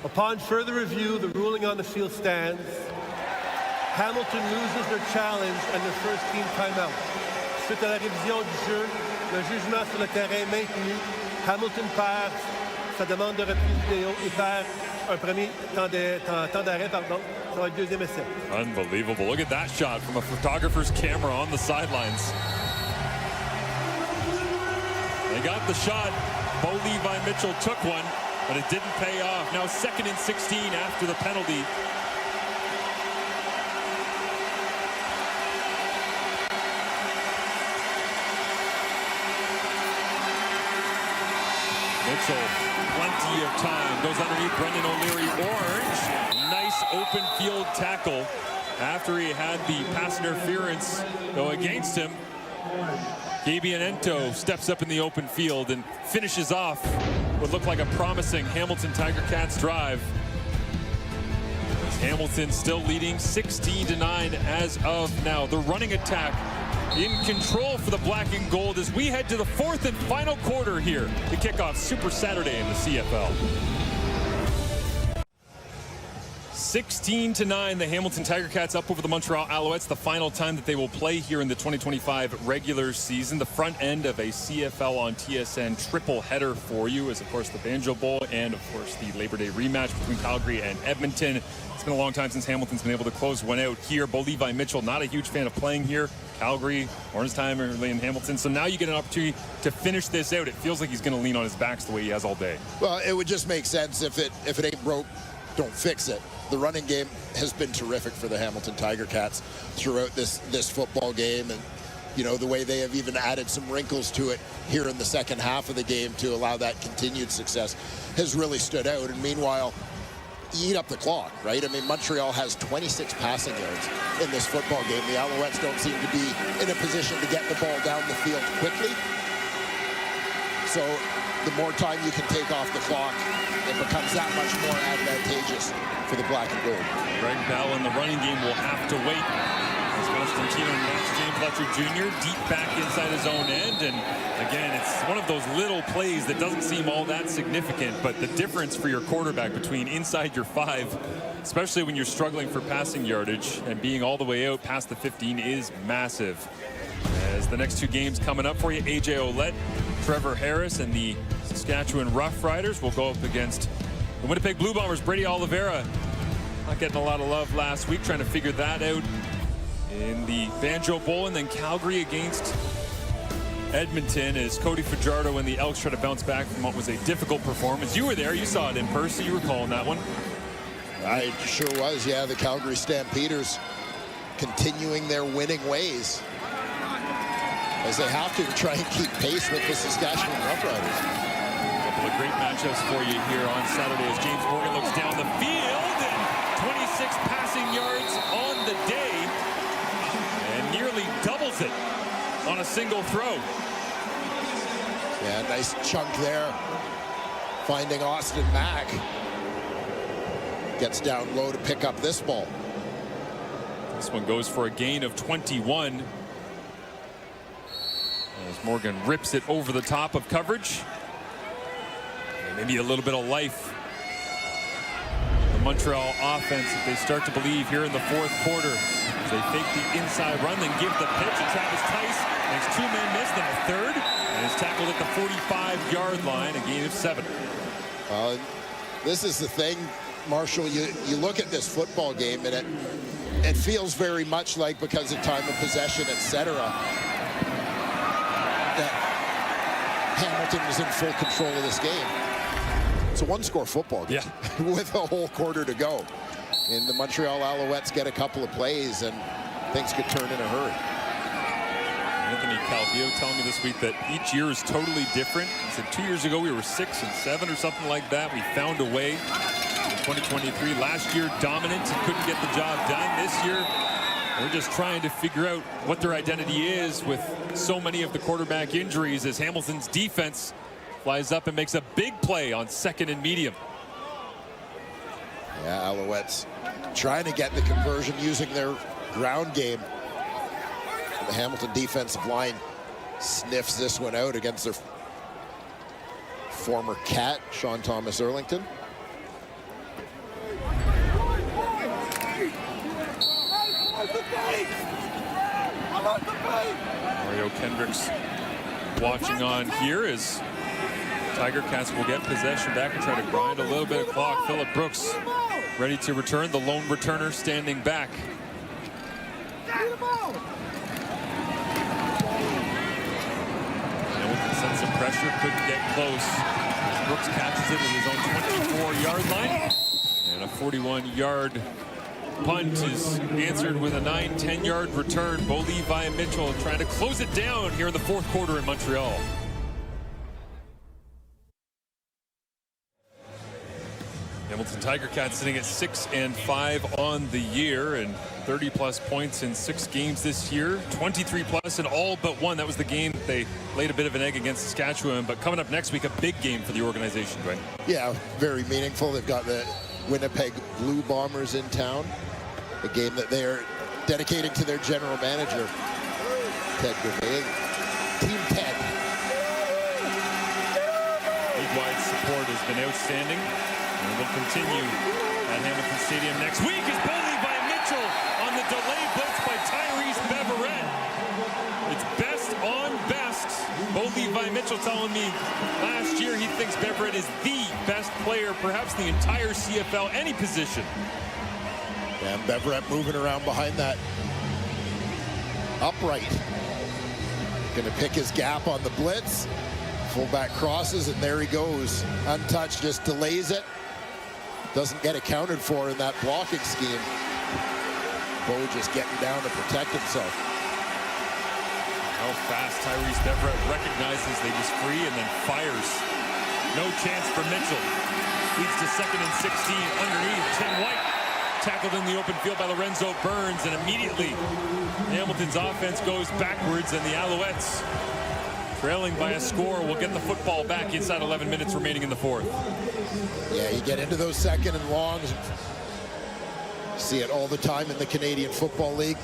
Upon further review, the ruling on the field stands. Hamilton loses their challenge and their first team timeout. Suite à la révision du jeu, le jugement sur le terrain est maintenu. Hamilton perd sa demande de reprise vidéo et perd un premier temps d'arrêt, pardon. Ça va être deuxième essai. Unbelievable. Look at that shot from a photographer's camera on the sidelines. They got the shot. Bo Levi Mitchell took one, but it didn't pay off. Now 2nd and 16 after the penalty. Mitchell, plenty of time, goes underneath Brendan O'Leary. Orange, nice open field tackle after he had the pass interference go against him. Gabianento steps up in the open field and finishes off what looked like a promising Hamilton Tiger Cats drive. Hamilton still leading 16-9 as of now. The running attack in control for the black and gold as we head to the 4th and final quarter here to kick off Super Saturday in the CFL. 16-9, the Hamilton Tiger Cats up over the Montreal Alouettes, the final time that they will play here in the 2025 regular season. The front end of a CFL on TSN triple header for you is, of course, the Banjo Bowl and, of course, the Labor Day rematch between Calgary and Edmonton. It's been a long time since Hamilton's been able to close one out here. Bo Levi Mitchell, not a huge fan of playing here. Calgary, Orange time early in Hamilton. So now you get an opportunity to finish this out. It feels like he's going to lean on his backs the way he has all day. Well, it would just make sense if it ain't broke, don't fix it. The running game has been terrific for the Hamilton Tiger Cats throughout this football game, and you know the way they have even added some wrinkles to it here in the second half of the game to allow that continued success has really stood out. And meanwhile, eat up the clock, right? I mean, Montreal has 26 passing yards in this football game. The Alouettes don't seem to be in a position to get the ball down the field quickly. So the more time you can take off the clock, it becomes that much more advantageous for the black and gold. Greg Bell in the running game will have to wait. As Constantino Max James Fletcher Jr. deep back inside his own end. And again, it's one of those little plays that doesn't seem all that significant, but the difference for your quarterback between inside your 5, especially when you're struggling for passing yardage, and being all the way out past the 15 is massive. As the next 2 games coming up for you, AJ Ouellette, Trevor Harris, and the Saskatchewan Roughriders will go up against the Winnipeg Blue Bombers. Brady Oliveira not getting a lot of love last week, trying to figure that out in the Banjo Bowl, and then Calgary against Edmonton as Cody Fajardo and the Elks try to bounce back from what was a difficult performance. You were there, you saw it in person, you were calling that one. I sure was, yeah. The Calgary Stampeders continuing their winning ways, as they have to try and keep pace with the Saskatchewan Roughriders. A couple of great matchups for you here on Saturday as James Morgan looks down the field, and 26 passing yards on the day and nearly doubles it on a single throw. Yeah, nice chunk there. Finding Austin Mack. Gets down low to pick up this ball. This one goes for a gain of 21. As Morgan rips it over the top of coverage. And maybe a little bit of life. The Montreal offense, if they start to believe here in the 4th quarter, as they fake the inside run, then give the pitch to Travis Tice. Makes 2 men miss, then a third, and is tackled at the 45-yard line, a gain of 7. This is the thing. Marshall, you look at this football game, and it feels very much like, because of time of possession, etc., that Hamilton is in full control of this game. It's a one-score football game with a whole quarter to go. And the Montreal Alouettes get a couple of plays, and things could turn in a hurry. Anthony Calvillo telling me this week that each year is totally different. He said 2 years ago we were 6 and 7 or something like that. We found a way. In 2023, last year dominant and couldn't get the job done. This year, we're just trying to figure out what their identity is with so many of the quarterback injuries, as Hamilton's defense flies up and makes a big play on 2nd and medium. Yeah, Alouettes trying to get the conversion using their ground game. The Hamilton defensive line sniffs this one out against their former Cat, Sean Thomas Erlington. Mario Kendricks watching on here as Tiger Cats will get possession back and try to grind a little bit of clock. Phillip Brooks ready to return, the lone returner standing back. Hamilton sent some pressure, couldn't get close. Brooks catches it at his own 24-yard line. And a 41-yard punt is answered with a 9-10-yard return. Bo Levi and Mitchell trying to close it down here in the 4th quarter in Montreal. Hamilton Tiger Cats sitting at 6-5 on the year, and 30-plus points in 6 games this year. 23-plus in all but one. That was the game they laid a bit of an egg against Saskatchewan. But coming up next week, a big game for the organization, Dwayne. Yeah, very meaningful. They've got the Winnipeg Blue Bombers in town. A game that they're dedicating to their general manager, Ted Gervais. Team Ted. League-wide support has been outstanding. And will continue at Hamilton Stadium next week as Bo Levi Mitchell on the delay blitz by Tyrese Beverett. It's best on best. Bo Levi Mitchell telling me last year he thinks Beverett is the best player, perhaps the entire CFL, any position. And Beverett moving around behind that upright. Going to pick his gap on the blitz. Fullback crosses, and there he goes. Untouched, just delays it. Doesn't get accounted for in that blocking scheme. Bo just getting down to protect himself. How fast Tyrese Beverett recognizes that he's free and then fires. No chance for Mitchell. Leads to 2nd and 16 underneath. Tim White tackled in the open field by Lorenzo Burns, and immediately Hamilton's offense goes backwards, and the Alouettes, trailing by a score, will get the football back inside 11 minutes remaining in the 4th. Yeah, you get into those 2nd and longs. See it all the time in the Canadian Football League.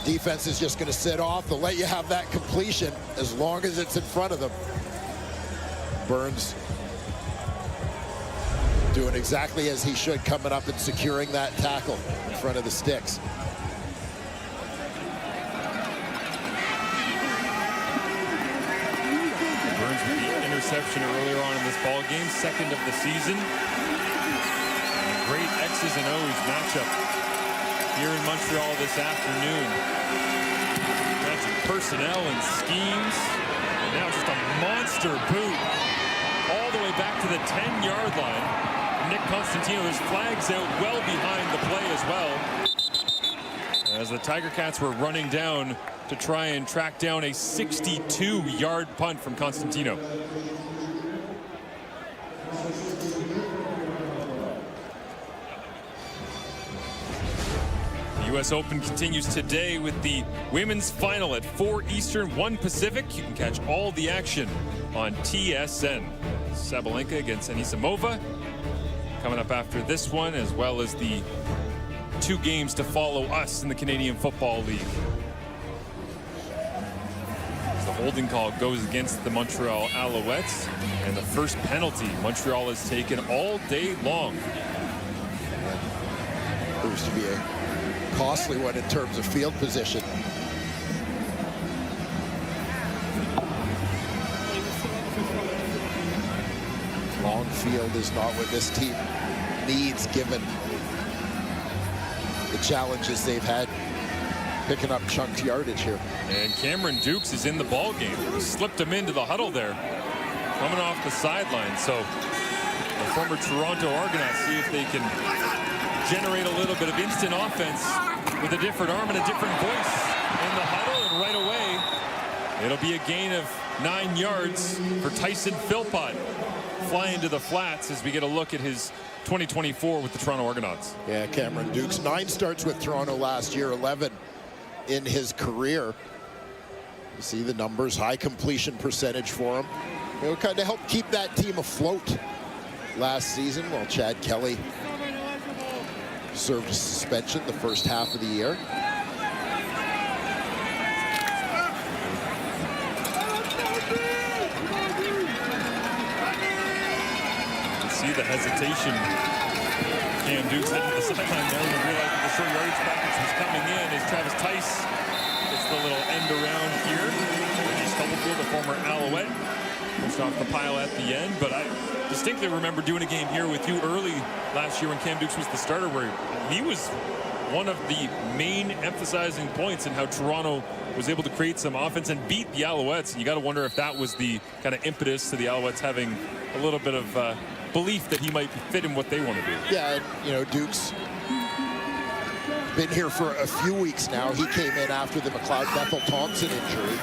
Defense is just going to sit off. They'll let you have that completion as long as it's in front of them. Burns doing exactly as he should, coming up and securing that tackle in front of the sticks. Burns with the interception earlier on in this ball game, 2nd of the season. A great X's and O's matchup here in Montreal this afternoon. Matching personnel and schemes. And now just a monster boot all the way back to the 10-yard line. Nick Constantino, there's flags out well behind the play as well, as the Tiger Cats were running down to try and track down a 62-yard punt from Constantino. The U.S. Open continues today with the women's final at 4 Eastern, 1 Pacific. You can catch all the action on TSN. Sabalenka against Anisimova coming up after this one, as well as the 2 games to follow us in the Canadian Football League. As the holding call goes against the Montreal Alouettes, and the first penalty Montreal has taken all day long. Proves to be a costly one in terms of field position. Long field is not what this team needs given the challenges they've had picking up chunked yardage here. And Cameron Dukes is in the ball game. Slipped him into the huddle there, coming off the sideline. So the former Toronto Argonauts see if they can generate a little bit of instant offense with a different arm and a different voice in the huddle. And right away, it'll be a gain of 9 yards for Tyson Philpott, flying to the flats as we get a look at his 2024 with the Toronto Argonauts. Yeah, Cameron Dukes, 9 starts with Toronto last year, 11 in his career. You see the numbers, high completion percentage for him. It'll kind of help keep that team afloat last season, while Chad Kelly served a suspension the first half of the year. You see the hesitation. Cam Dukes heading to the sideline there and realized that the short yardage package was coming in as Travis Tice gets the little end around here. Reggie Stubblefield, the former Alouette, pushed off the pile at the end. But I distinctly remember doing a game here with you early last year when Cam Dukes was the starter, where he was one of the main emphasizing points in how Toronto was able to create some offense and beat the Alouettes. And you got to wonder if that was the kind of impetus to the Alouettes having a little bit of belief that he might fit in what they want to do. Yeah, and, you know, Dukes been here for a few weeks now. He came in after the McLeod Bethel Thompson injury.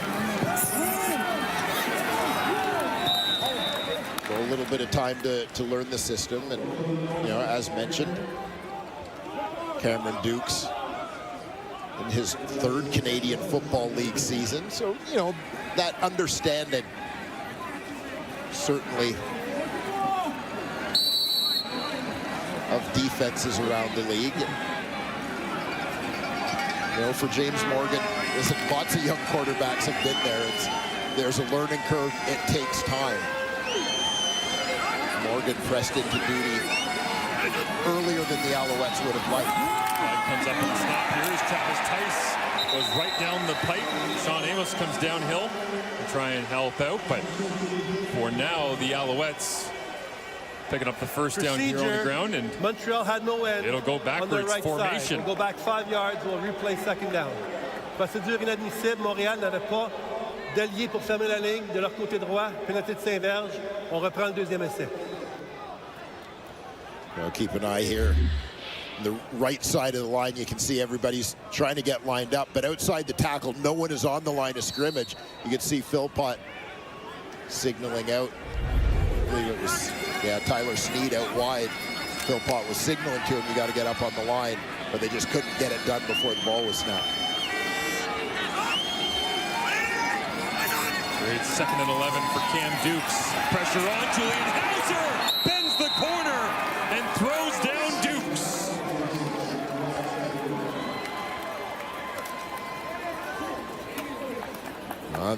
So a little bit of time to learn the system. And, you know, as mentioned, Cameron Dukes in his 3rd Canadian Football League season. So, you know, that understanding certainly of defenses around the league. You know, for James Morgan, listen, lots of young quarterbacks have been there. There's a learning curve. It takes time. Morgan pressed into duty earlier than the Alouettes would have liked. Flag comes up on the snap here as Travis Tice goes right down the pipe. Sean Amos comes downhill to try and help out, but for now, the Alouettes picking up the first down here on the ground, and Montreal had no end. It'll go backwards. On the right Formation. Side. We'll go back 5 yards. We'll replay 2nd down. Procédure inadmissible. Montréal n'avait pas d'allié pour fermer la ligne de leur côté droit. Pénalité de Saint-Verge. On reprend le 2e essai. Well, keep an eye here. On the right side of the line, you can see everybody's trying to get lined up, but outside the tackle, no one is on the line of scrimmage. You can see Philpott signaling out. I believe it was, Tyler Sneed out wide. Philpott was signaling to him, you got to get up on the line, but they just couldn't get it done before the ball was snapped. Great 2nd and 11 for Cam Dukes. Pressure on. Julian Hauser bends the corner and throws down Dukes.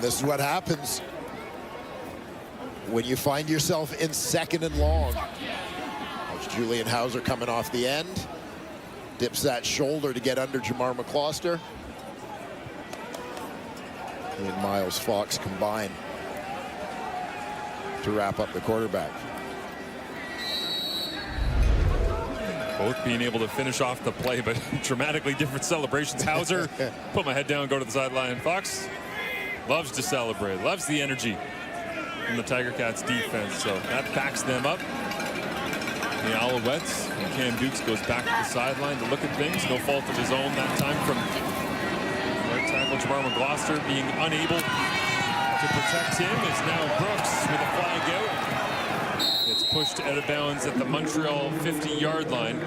This is what happens when you find yourself in 2nd and long. There's Julian Hauser coming off the end. Dips that shoulder to get under Jamar McCloster. He and Miles Fox combine to wrap up the quarterback. Both being able to finish off the play, but dramatically different celebrations. Hauser, put my head down, go to the sideline. Fox loves to celebrate, loves the energy from the Tiger Cats defense, so that backs them up. The Alouettes, and Cam Dukes goes back to the sideline to look at things. No fault of his own that time from right tackle Jamar McCloster being unable to protect him. Is now Brooks with a flag out. Gets pushed out of bounds at the Montreal 50-yard line.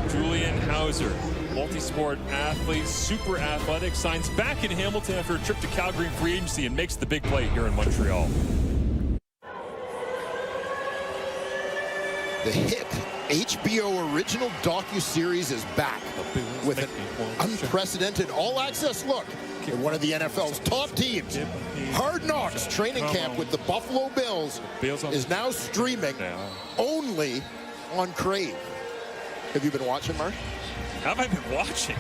Julian Hauser, multi-sport athlete, super athletic, signs back in Hamilton after a trip to Calgary in free agency and makes the big play here in Montreal. The hit HBO original docu-series is back with an unprecedented all-access look at one of the NFL's top teams. Hard Knocks training camp with the Buffalo Bills is now streaming only on Crave. Have you been watching, Mark? Have I been watching?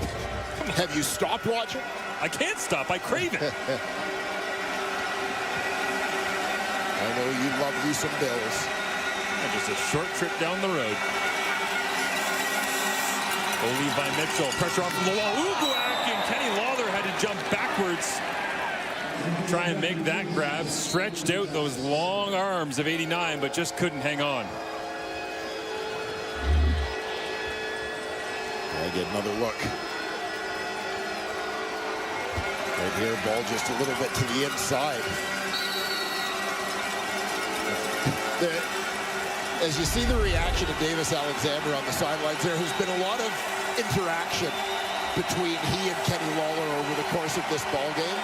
Have you stopped watching? I can't stop. I crave it. I know you love you some Bills. Just a short trip down the road. Levi Mitchell, pressure off from the wall. Uguak, and Kenny Lawler had to jump backwards. Try and make that grab. Stretched out those long arms of 89, but just couldn't hang on. I get another look. Right here, ball just a little bit to the inside. As you see the reaction of Davis Alexander on the sidelines, there has been a lot of interaction between he and Kenny Lawler over the course of this ball game.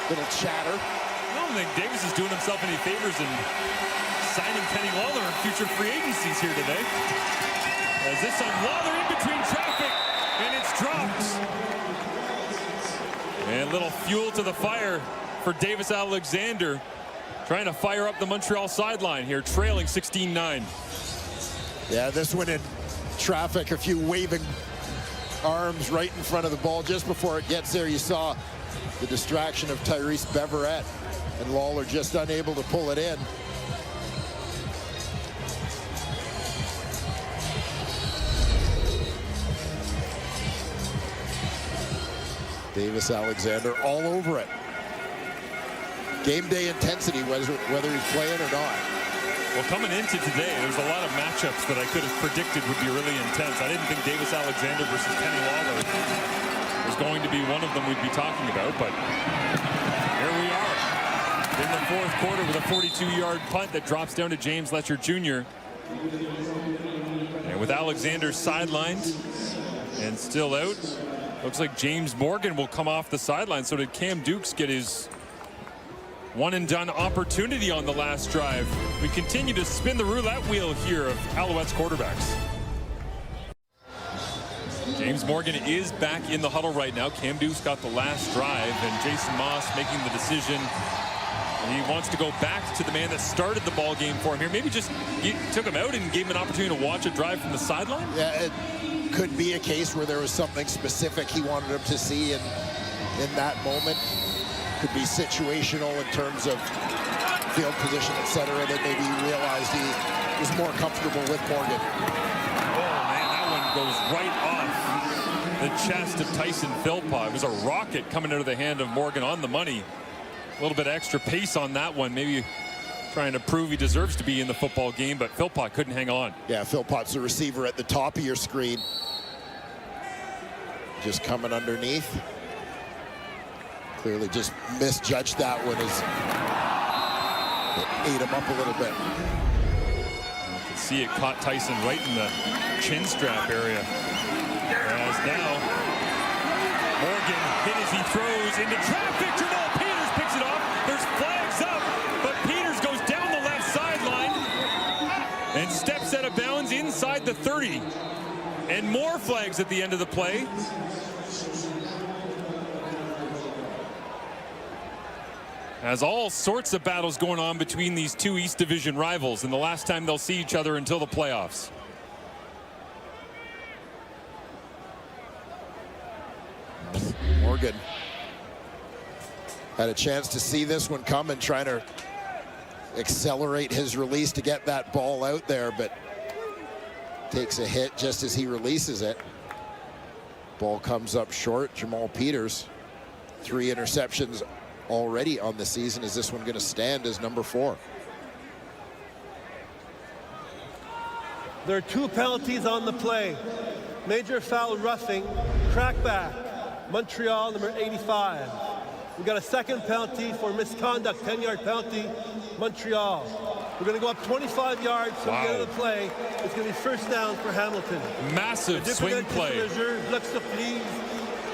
Little chatter. I don't think Davis is doing himself any favors in signing Kenny Lawler in future free agencies here today. As this on Lawler in between traffic, and it's dropped. And a little fuel to the fire for Davis Alexander, trying to fire up the Montreal sideline here, trailing 16-9. Yeah, this one in traffic, a few waving arms right in front of the ball. Just before it gets there, you saw the distraction of Tyrese Beverette, and Lawler just unable to pull it in. Davis Alexander all over it. Game day intensity, whether he's playing or not. Well, coming into today, there's a lot of matchups that I could have predicted would be really intense. I didn't think Davis Alexander versus Kenny Lawler was going to be one of them we'd be talking about, but here we are in the fourth quarter with a 42-yard punt that drops down to James Letcher Jr. And with Alexander sidelined and still out, looks like James Morgan will come off the sideline. So did Cam Dukes get his one-and-done opportunity on the last drive. We continue to spin the roulette wheel here of Alouettes quarterbacks. James Morgan is back in the huddle right now. Cam Dukes got the last drive, and Jason Moss making the decision. And he wants to go back to the man that started the ball game for him here. Maybe just took him out and gave him an opportunity to watch a drive from the sideline. Yeah, it could be a case where there was something specific he wanted him to see in that moment. Could be situational in terms of field position, etc., that maybe he realized he was more comfortable with Morgan. Oh, man, that one goes right off the chest of Tyson Philpott. It was a rocket coming out of the hand of Morgan on the money. A little bit extra pace on that one, maybe trying to prove he deserves to be in the football game, but Philpott couldn't hang on. Yeah, Philpott's the receiver at the top of your screen. Just coming underneath. Clearly just misjudged that one as it ate him up a little bit. You can see it caught Tyson right in the chin strap area. As now, Morgan hit as he throws into traffic. Jamal Peters picks it off. There's flags up, but Peters goes down the left sideline and steps out of bounds inside the 30. And more flags at the end of the play. As all sorts of battles going on between these two East Division rivals, and the last time they'll see each other until the playoffs. Morgan had a chance to see this one coming, trying to accelerate his release to get that ball out there, but takes a hit just as he releases it. Ball comes up short. Jamal Peters, 3 interceptions already on the season. Is this one going to stand as number 4? There are 2 penalties on the play. Major foul roughing, crackback, Montreal, number 85. We got a second penalty for misconduct, 10-yard penalty, Montreal. We're going to go up 25 yards from the end of the play. It's going to be first down for Hamilton. Massive swing play.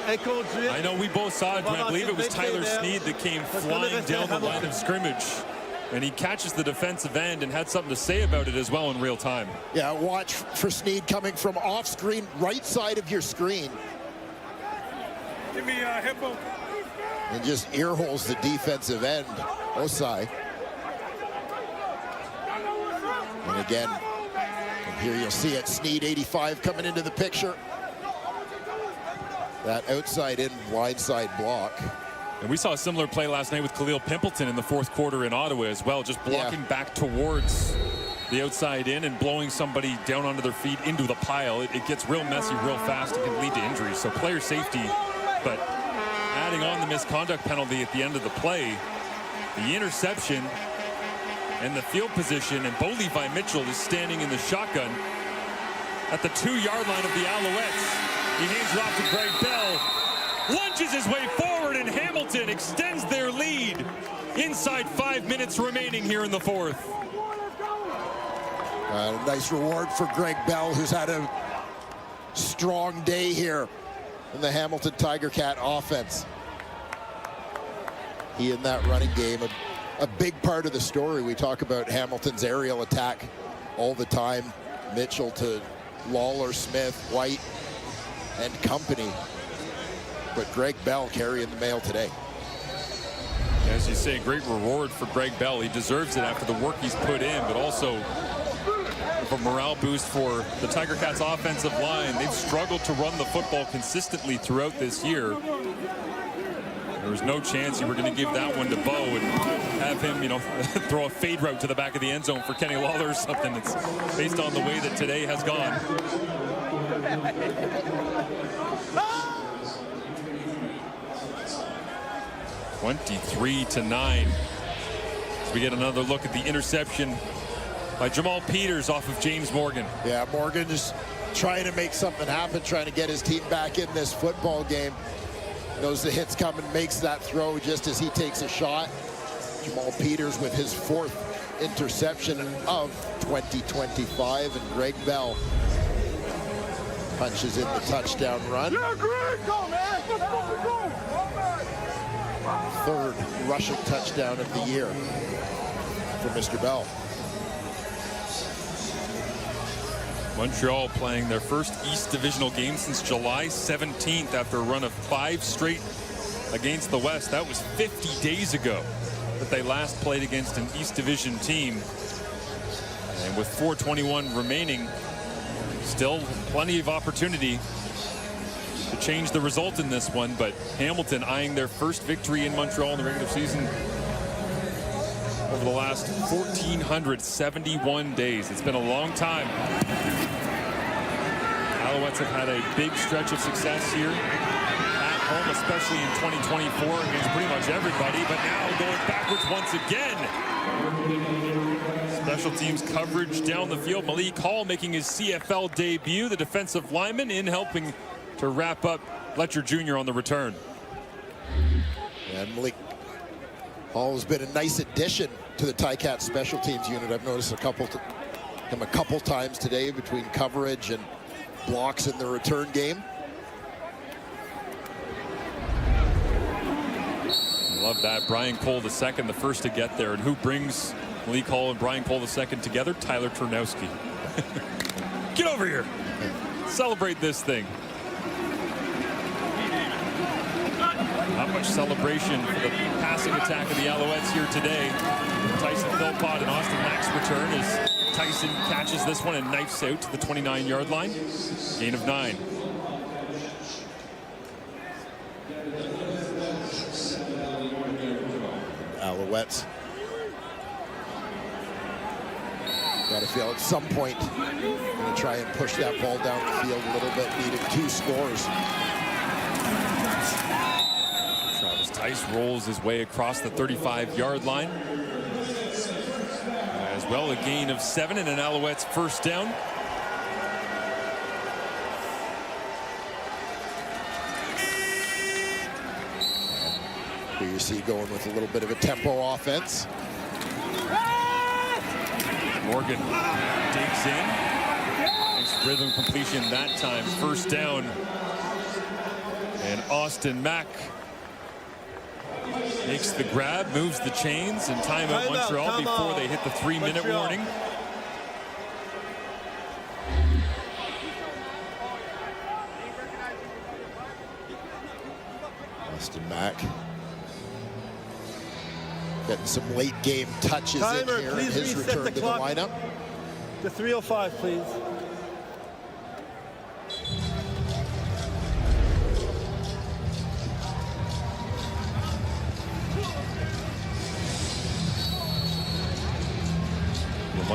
I know we both saw it, but I believe it was Tyler Sneed that came flying down the line of scrimmage. And he catches the defensive end and had something to say about it as well in real time. Yeah, watch for Sneed coming from off screen, right side of your screen. Give me a hippo. And just ear holes the defensive end, Osai. And again, and here you'll see it, Sneed 85 coming into the picture. That outside in blindside block. And we saw a similar play last night with Khalil Pimpleton in the fourth quarter in Ottawa as well, just blocking back towards the outside in and blowing somebody down onto their feet into the pile. It gets real messy real fast. It can lead to injuries. So player safety, but adding on the misconduct penalty at the end of the play, the interception and the field position, and Bo Levi Mitchell is standing in the shotgun at the 2-yard line of the Alouettes. He hands it off to Greg Bell, lunges his way forward, and Hamilton extends their lead inside 5 minutes remaining here in the fourth. A nice reward for Greg Bell, who's had a strong day here in the Hamilton Tiger Cat offense. He in that running game, a big part of the story. We talk about Hamilton's aerial attack all the time. Mitchell to Lawler, Smith, White, and company. But Greg Bell carrying the mail today. As you say, great reward for Greg Bell. He deserves it after the work he's put in, but also a morale boost for the Tiger Cats offensive line. They've struggled to run the football consistently throughout this year. There was no chance you were going to give that one to Bo and have him, you know, throw a fade route to the back of the end zone for Kenny Lawler or something. It's based on the way that today has gone. (23-9). So we get another look at the interception by Jamal Peters off of James Morgan. Yeah, Morgan just trying to make something happen, trying to get his team back in this football game. Knows the hit's coming, makes that throw just as he takes a shot. Jamal Peters with his 4th interception of 2025, and Greg Bell punches in the touchdown run. Yeah, Greg, go, man. Let's go. 3rd rushing touchdown of the year for Mr. Bell. Montreal playing their first East Divisional game since July 17th after a run of 5 straight against the West. That was 50 days ago that they last played against an East Division team. And with 4:21 remaining, still plenty of opportunity to change the result in this one, but Hamilton eyeing their first victory in Montreal in the regular season over the last 1,471 days. It's been a long time. Alouettes have had a big stretch of success here at home, especially in 2024 against pretty much everybody, but now going backwards once again. Special teams coverage down the field. Malik Hall making his CFL debut, the defensive lineman, in helping to wrap up Fletcher Jr. on the return. And Malik Hall has been a nice addition to the Ticat special teams unit. I've noticed him a couple times today between coverage and blocks in the return game. Love that. Brian Cole II, the first to get there. And who brings Malik Hall and Brian Cole II together? Tyler Ternowski. Get over here. Celebrate this thing. Not much celebration for the passing attack of the Alouettes here today. Tyson Philpott and Austin Mack's return as Tyson catches this one and knifes out to the 29-yard line. Gain of 9. Alouettes got to feel at some point going to try and push that ball down the field a little bit, needing 2 scores. Travis Tice rolls his way across the 35-yard line. As well, a gain of 7 and an Alouettes first down. Here you see going with a little bit of a tempo offense. Morgan digs in. Nice rhythm completion that time. First down. And Austin Mack makes the grab, moves the chains, and timeout Montreal before they hit the 3-minute warning. Austin Mack getting some late game touches in here in his return to the lineup. To 3:05, please.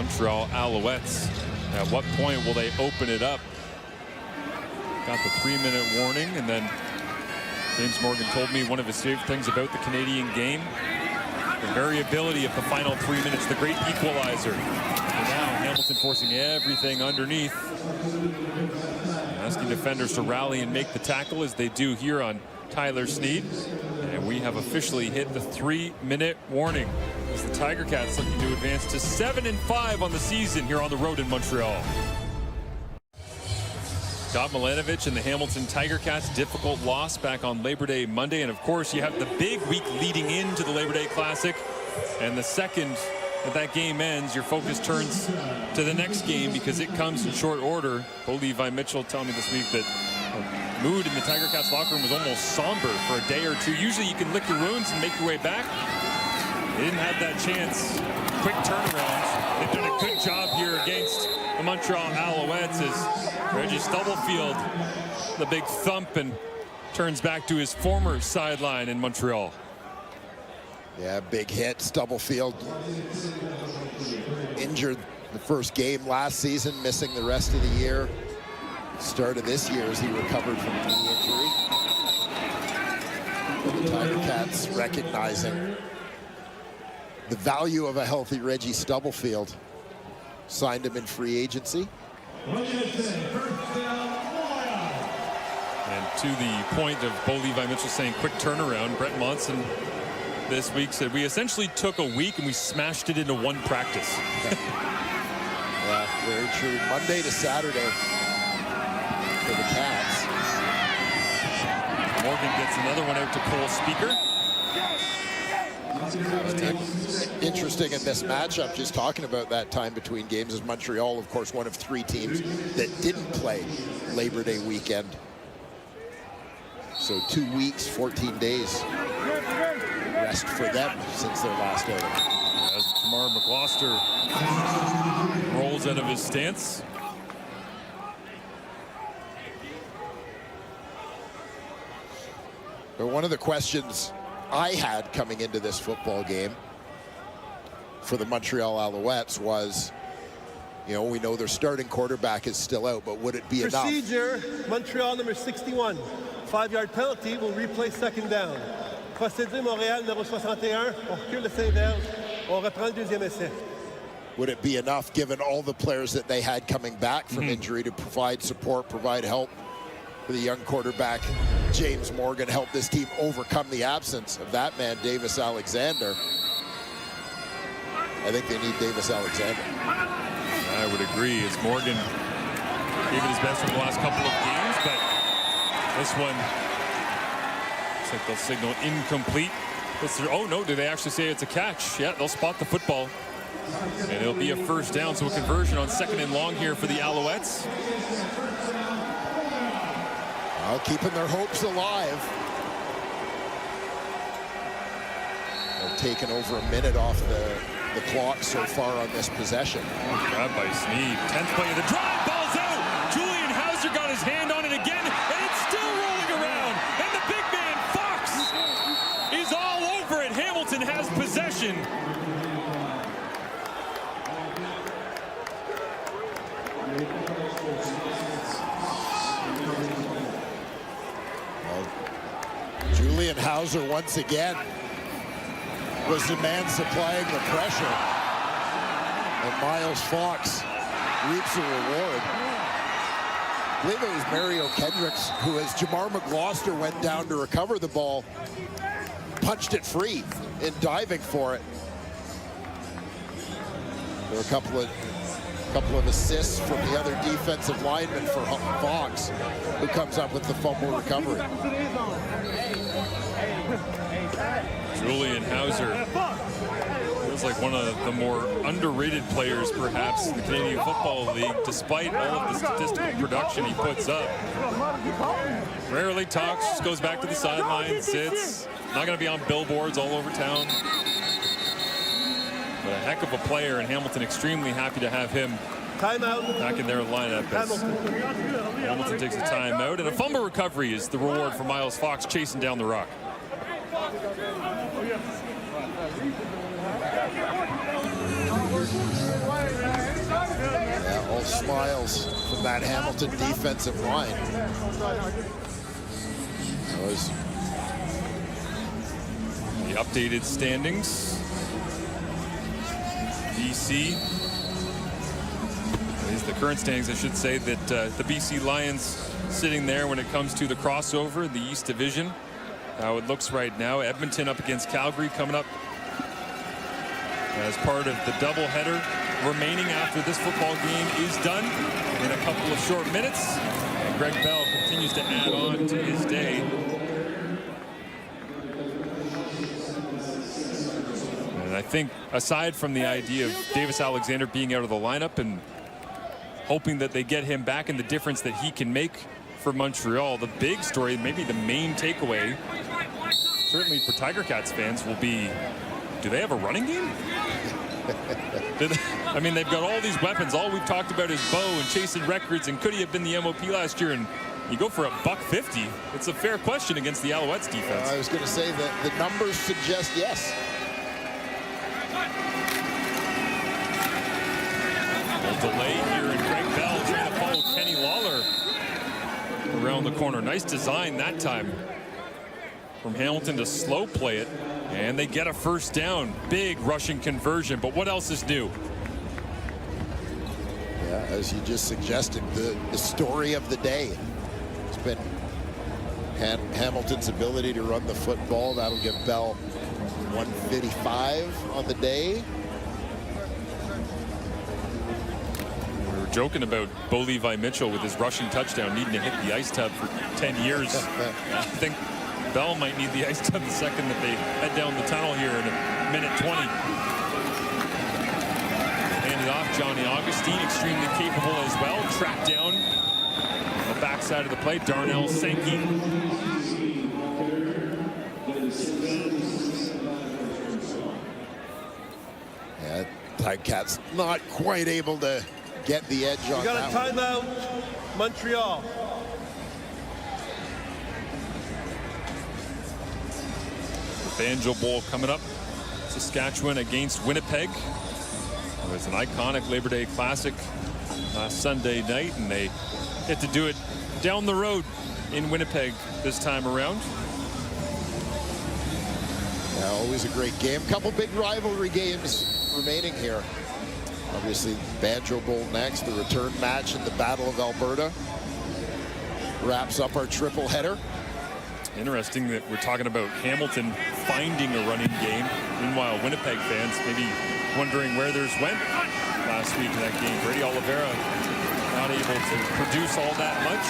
Montreal Alouettes. At what point will they open it up? Got the 3-minute warning, and then James Morgan told me one of his favorite things about the Canadian game, the variability of the final 3 minutes, the great equalizer. And now Hamilton forcing everything underneath, asking defenders to rally and make the tackle as they do here on Tyler Sneed. And we have officially hit the 3-minute warning as the Tiger Cats looking to advance to 7-5 on the season here on the road in Montreal. Scott Milanovic and the Hamilton Tiger Cats, difficult loss back on Labor Day Monday. And of course, you have the big week leading into the Labor Day Classic. And the second that game ends, your focus turns to the next game because it comes in short order. Bo Levi Mitchell telling me this week that the mood in the Tiger Cats locker room was almost somber for a day or two. Usually you can lick your wounds and make your way back. They didn't have that chance. Quick turnaround. They've done a good job here against the Montreal Alouettes as Reggie Stubblefield, the big thump, and turns back to his former sideline in Montreal. Yeah, big hit. Stubblefield injured the first game last season, missing the rest of the year. Start of this year as he recovered from knee injury. But the Tiger Cats recognizing the value of a healthy Reggie Stubblefield, signed him in free agency. And to the point of Bo Levi Mitchell saying quick turnaround, Brett Monson this week said we essentially took a week and we smashed it into one practice. Yeah, very true. Monday to Saturday for the Cats. Morgan gets another one out to Cole Speaker. Interesting in this matchup, just talking about that time between games, is Montreal, of course, one of 3 teams that didn't play Labor Day weekend. So 2 weeks, 14 days rest for them since their last outing. As Jamar McGloster rolls out of his stance. But one of the questions I had coming into this football game for the Montreal Alouettes was, you know, we know their starting quarterback is still out, but would it be enough? Procedure, Montreal number 61. 5-yard penalty will replay second down. Procédure Montréal numéro 61. On recule le 5 verges. On reprend le deuxième essai. Would it be enough, given all the players that they had coming back from injury, to provide support, provide help for the young quarterback, James Morgan, help this team overcome the absence of that man, Davis Alexander? I think they need Davis Alexander. I would agree, as Morgan gave it his best for the last couple of games, but this one looks like they'll signal incomplete. Oh no, do they actually say it's a catch? Yeah, they'll spot the football. And it'll be a first down, so a conversion on 2nd and long here for the Alouettes. Keeping their hopes alive. They've taken over a minute off the clock so far on this possession. Grab by Sneed. 10th play of the drive. Ball's out. Julian Hauser got his hand on it again, and it's still rolling around. And the big man, Fox, is all over it. Hamilton has possession. Julian Hauser once again was the man supplying the pressure, and Miles Fox reaps a reward. I believe it was Mario Kendricks who, as Jamar McGloster went down to recover the ball, punched it free in diving for it. There were a couple of assists from the other defensive lineman for Fox, who comes up with the fumble recovery. Julian Hauser feels like one of the more underrated players, perhaps, in the Canadian Football League, despite all of the statistical production he puts up. Rarely talks, just goes back to the sideline, sits. Not going to be on billboards all over town. But a heck of a player, and Hamilton extremely happy to have him back in their lineup. Hamilton takes a timeout, and a fumble recovery is the reward for Miles Fox chasing down the rock. All smiles from that Hamilton defensive line. That was the updated standings. BC, at least the current standings, I should say, that the BC Lions sitting there when it comes to the crossover, the East Division. How it looks right now. Edmonton up against Calgary coming up as part of the doubleheader remaining after this football game is done in a couple of short minutes. And Greg Bell continues to add on to his day. And I think aside from the idea of Davis Alexander being out of the lineup and hoping that they get him back and the difference that he can make for Montreal, the big story, maybe the main takeaway, certainly for Tiger Cats fans, will be, do they have a running game? I mean, they've got all these weapons. All we've talked about is Bo and chasing records, and could he have been the MOP last year? And you go for $150. It's a fair question against the Alouettes defense. I was going to say that the numbers suggest yes. A delay here, and Greg Bell trying to follow Kenny Lawler around the corner. Nice design that time from Hamilton to slow play it, and they get a first down. Big rushing conversion, but what else is new? Yeah, as you just suggested, the story of the day has been Hamilton's ability to run the football. That'll give Bell 155 on the day. Joking about Bo Levi Mitchell with his rushing touchdown needing to hit the ice tub for 10 years. I think Bell might need the ice tub the second that they head down the tunnel here in a minute 20. Handed off, Johnny Augustine, extremely capable as well. Tracked down on the backside of the play, Darnell Sankey. Yeah, Ticats not quite able to get the edge on that. You got a timeout, Montreal. The Banjo Bowl coming up. Saskatchewan against Winnipeg. It was an iconic Labor Day Classic last Sunday night, and they get to do it down the road in Winnipeg this time around. Yeah, always a great game. Couple big rivalry games remaining here. Obviously, Banjo Bowl next, the return match in the Battle of Alberta. Wraps up our triple header. Interesting that we're talking about Hamilton finding a running game. Meanwhile, Winnipeg fans maybe wondering where theirs went last week in that game. Brady Oliveira not able to produce all that much.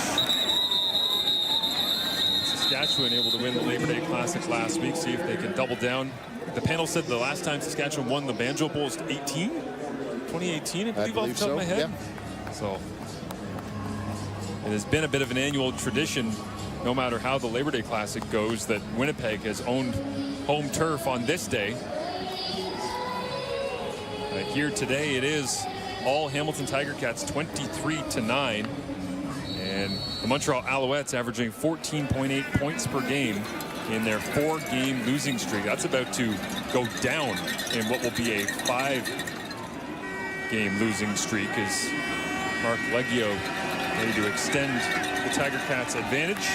Saskatchewan able to win the Labor Day Classic last week. See if they can double down. The panel said the last time Saskatchewan won the Banjo Bowl was 2018, I believe off the top of my head. Yeah. So it has been a bit of an annual tradition, no matter how the Labor Day Classic goes, that Winnipeg has owned home turf on this day. Here today it is all Hamilton Tiger Cats 23-9, and the Montreal Alouettes averaging 14.8 points per game in their 4-game losing streak. That's about to go down in what will be a 5-game losing streak as Mark Leggio ready to extend the Tiger Cats' advantage.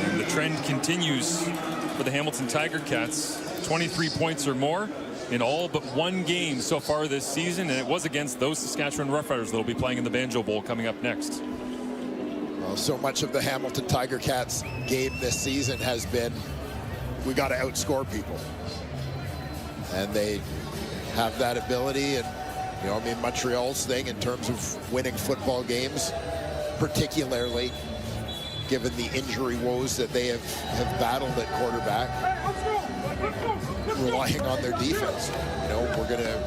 And the trend continues for the Hamilton Tiger Cats. 23 points or more in all but one game so far this season, and it was against those Saskatchewan Roughriders that will be playing in the Banjo Bowl coming up next. Well, so much of the Hamilton Tiger Cats game this season has been, we got to outscore people. And they have that ability, and you know, I mean, Montreal's thing in terms of winning football games, particularly given the injury woes that they have battled at quarterback, relying on their defense. You know,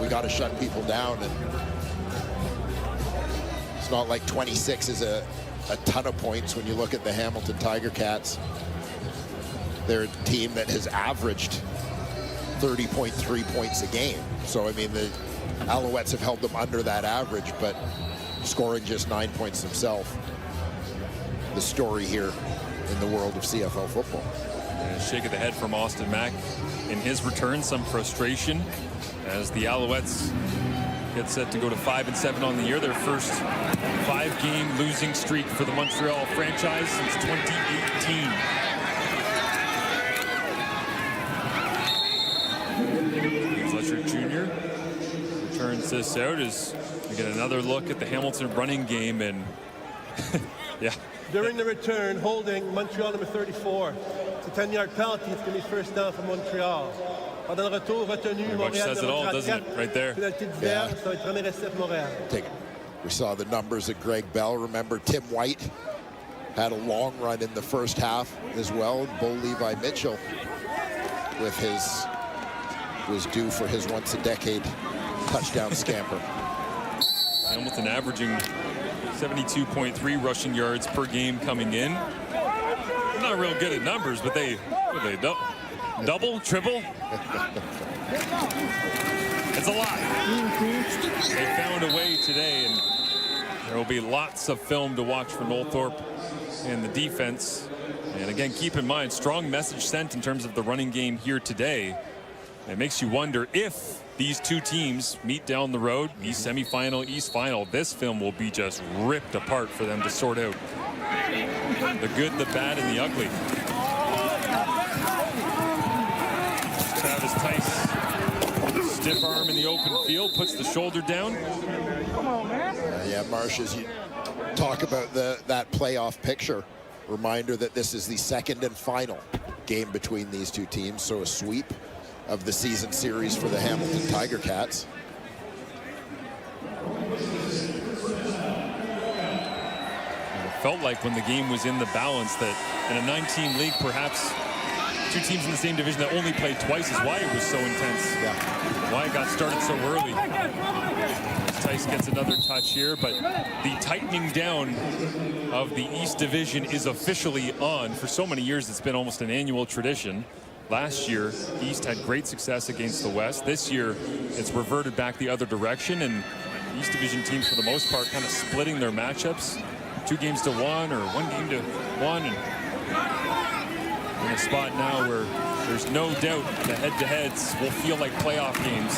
we got to shut people down, and it's not like 26 is a ton of points when you look at the Hamilton Tiger Cats. They're a team that has averaged 30.3 points a game. So, I mean, the Alouettes have held them under that average, but scoring just 9 points themselves. The story here in the world of CFL football. And a shake of the head from Austin Mack in his return. Some frustration as the Alouettes get set to go to 5-7 on the year. Their first 5-game losing streak for the Montreal franchise since 2018. Fletcher Jr. turns this out as we get another look at the Hamilton running game, and yeah. During the return, holding Montreal number 34. It's a 10-yard penalty. It's going to be first down for Montreal. Pendant le retour retenu, Montréal says it all, doesn't it? Right there. Penalty d'hiver, ça va être premier essai pour Montréal. We saw the numbers of Greg Bell. Remember, Tim White had a long run in the first half as well. Bo Levi Mitchell with his was due for his once-a-decade touchdown scamper. Hamilton averaging 72.3 rushing yards per game coming in. Not real good at numbers, but they double, triple. It's a lot. They found a way today, and there will be lots of film to watch for Nolthorpe and the defense. And again, keep in mind, strong message sent in terms of the running game here today. It makes you wonder if these two teams meet down the road, East semifinal, East final. This film will be just ripped apart for them to sort out the good, the bad, and the ugly. Travis Tice, stiff arm in the open field, puts the shoulder down. Yeah, Marsh, as you talk about that playoff picture, reminder that this is the second and final game between these two teams, so a sweep of the season series for the Hamilton Tiger Cats. It felt like when the game was in the balance that in a 9-team league, perhaps two teams in the same division that only played twice is why it was so intense. Yeah. Why it got started so early. Tice gets another touch here, but the tightening down of the East Division is officially on. For so many years, it's been almost an annual tradition. Last year, East had great success against the West. This year, it's reverted back the other direction, and East Division teams, for the most part, kind of splitting their matchups. 2 games to 1 or 1 game to 1, and in a spot now where there's no doubt the head-to-heads will feel like playoff games.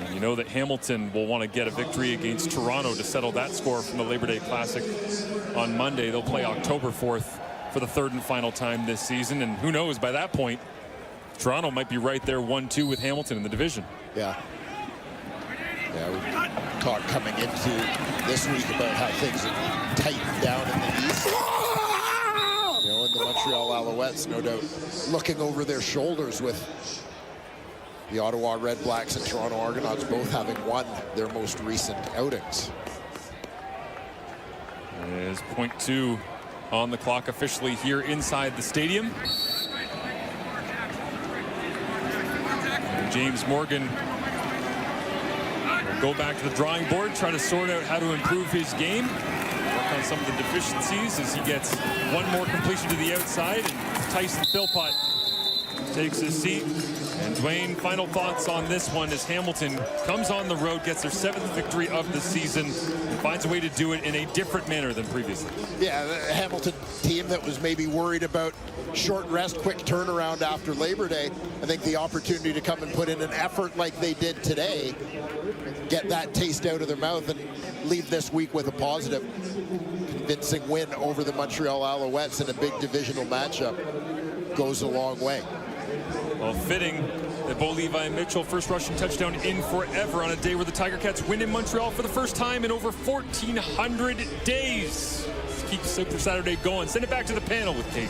And you know that Hamilton will want to get a victory against Toronto to settle that score from the Labor Day Classic on Monday. They'll play October 4th for the 3rd and final time this season, and who knows, by that point, Toronto might be right there 1-2 with Hamilton in the division. Yeah. Yeah, we talked coming into this week about how things have tightened down in the East. You know, and the Montreal Alouettes, no doubt, looking over their shoulders with the Ottawa Red Blacks and Toronto Argonauts both having won their most recent outings. There's .2 on the clock officially here inside the stadium. And James Morgan will go back to the drawing board, try to sort out how to improve his game, work on some of the deficiencies as he gets one more completion to the outside, and Tyson Philpott takes his seat. And Dwayne, final thoughts on this one as Hamilton comes on the road, gets their 7th victory of the season, and finds a way to do it in a different manner than previously. Yeah, the Hamilton team that was maybe worried about short rest, quick turnaround after Labor Day, I think the opportunity to come and put in an effort like they did today, get that taste out of their mouth and leave this week with a positive, convincing win over the Montreal Alouettes in a big divisional matchup goes a long way. Well, fitting that Bo Levi Mitchell, first rushing touchdown in forever on a day where the Tiger Cats win in Montreal for the first time in over 1,400 days. Let's keep Super Saturday going. Send it back to the panel with Kate.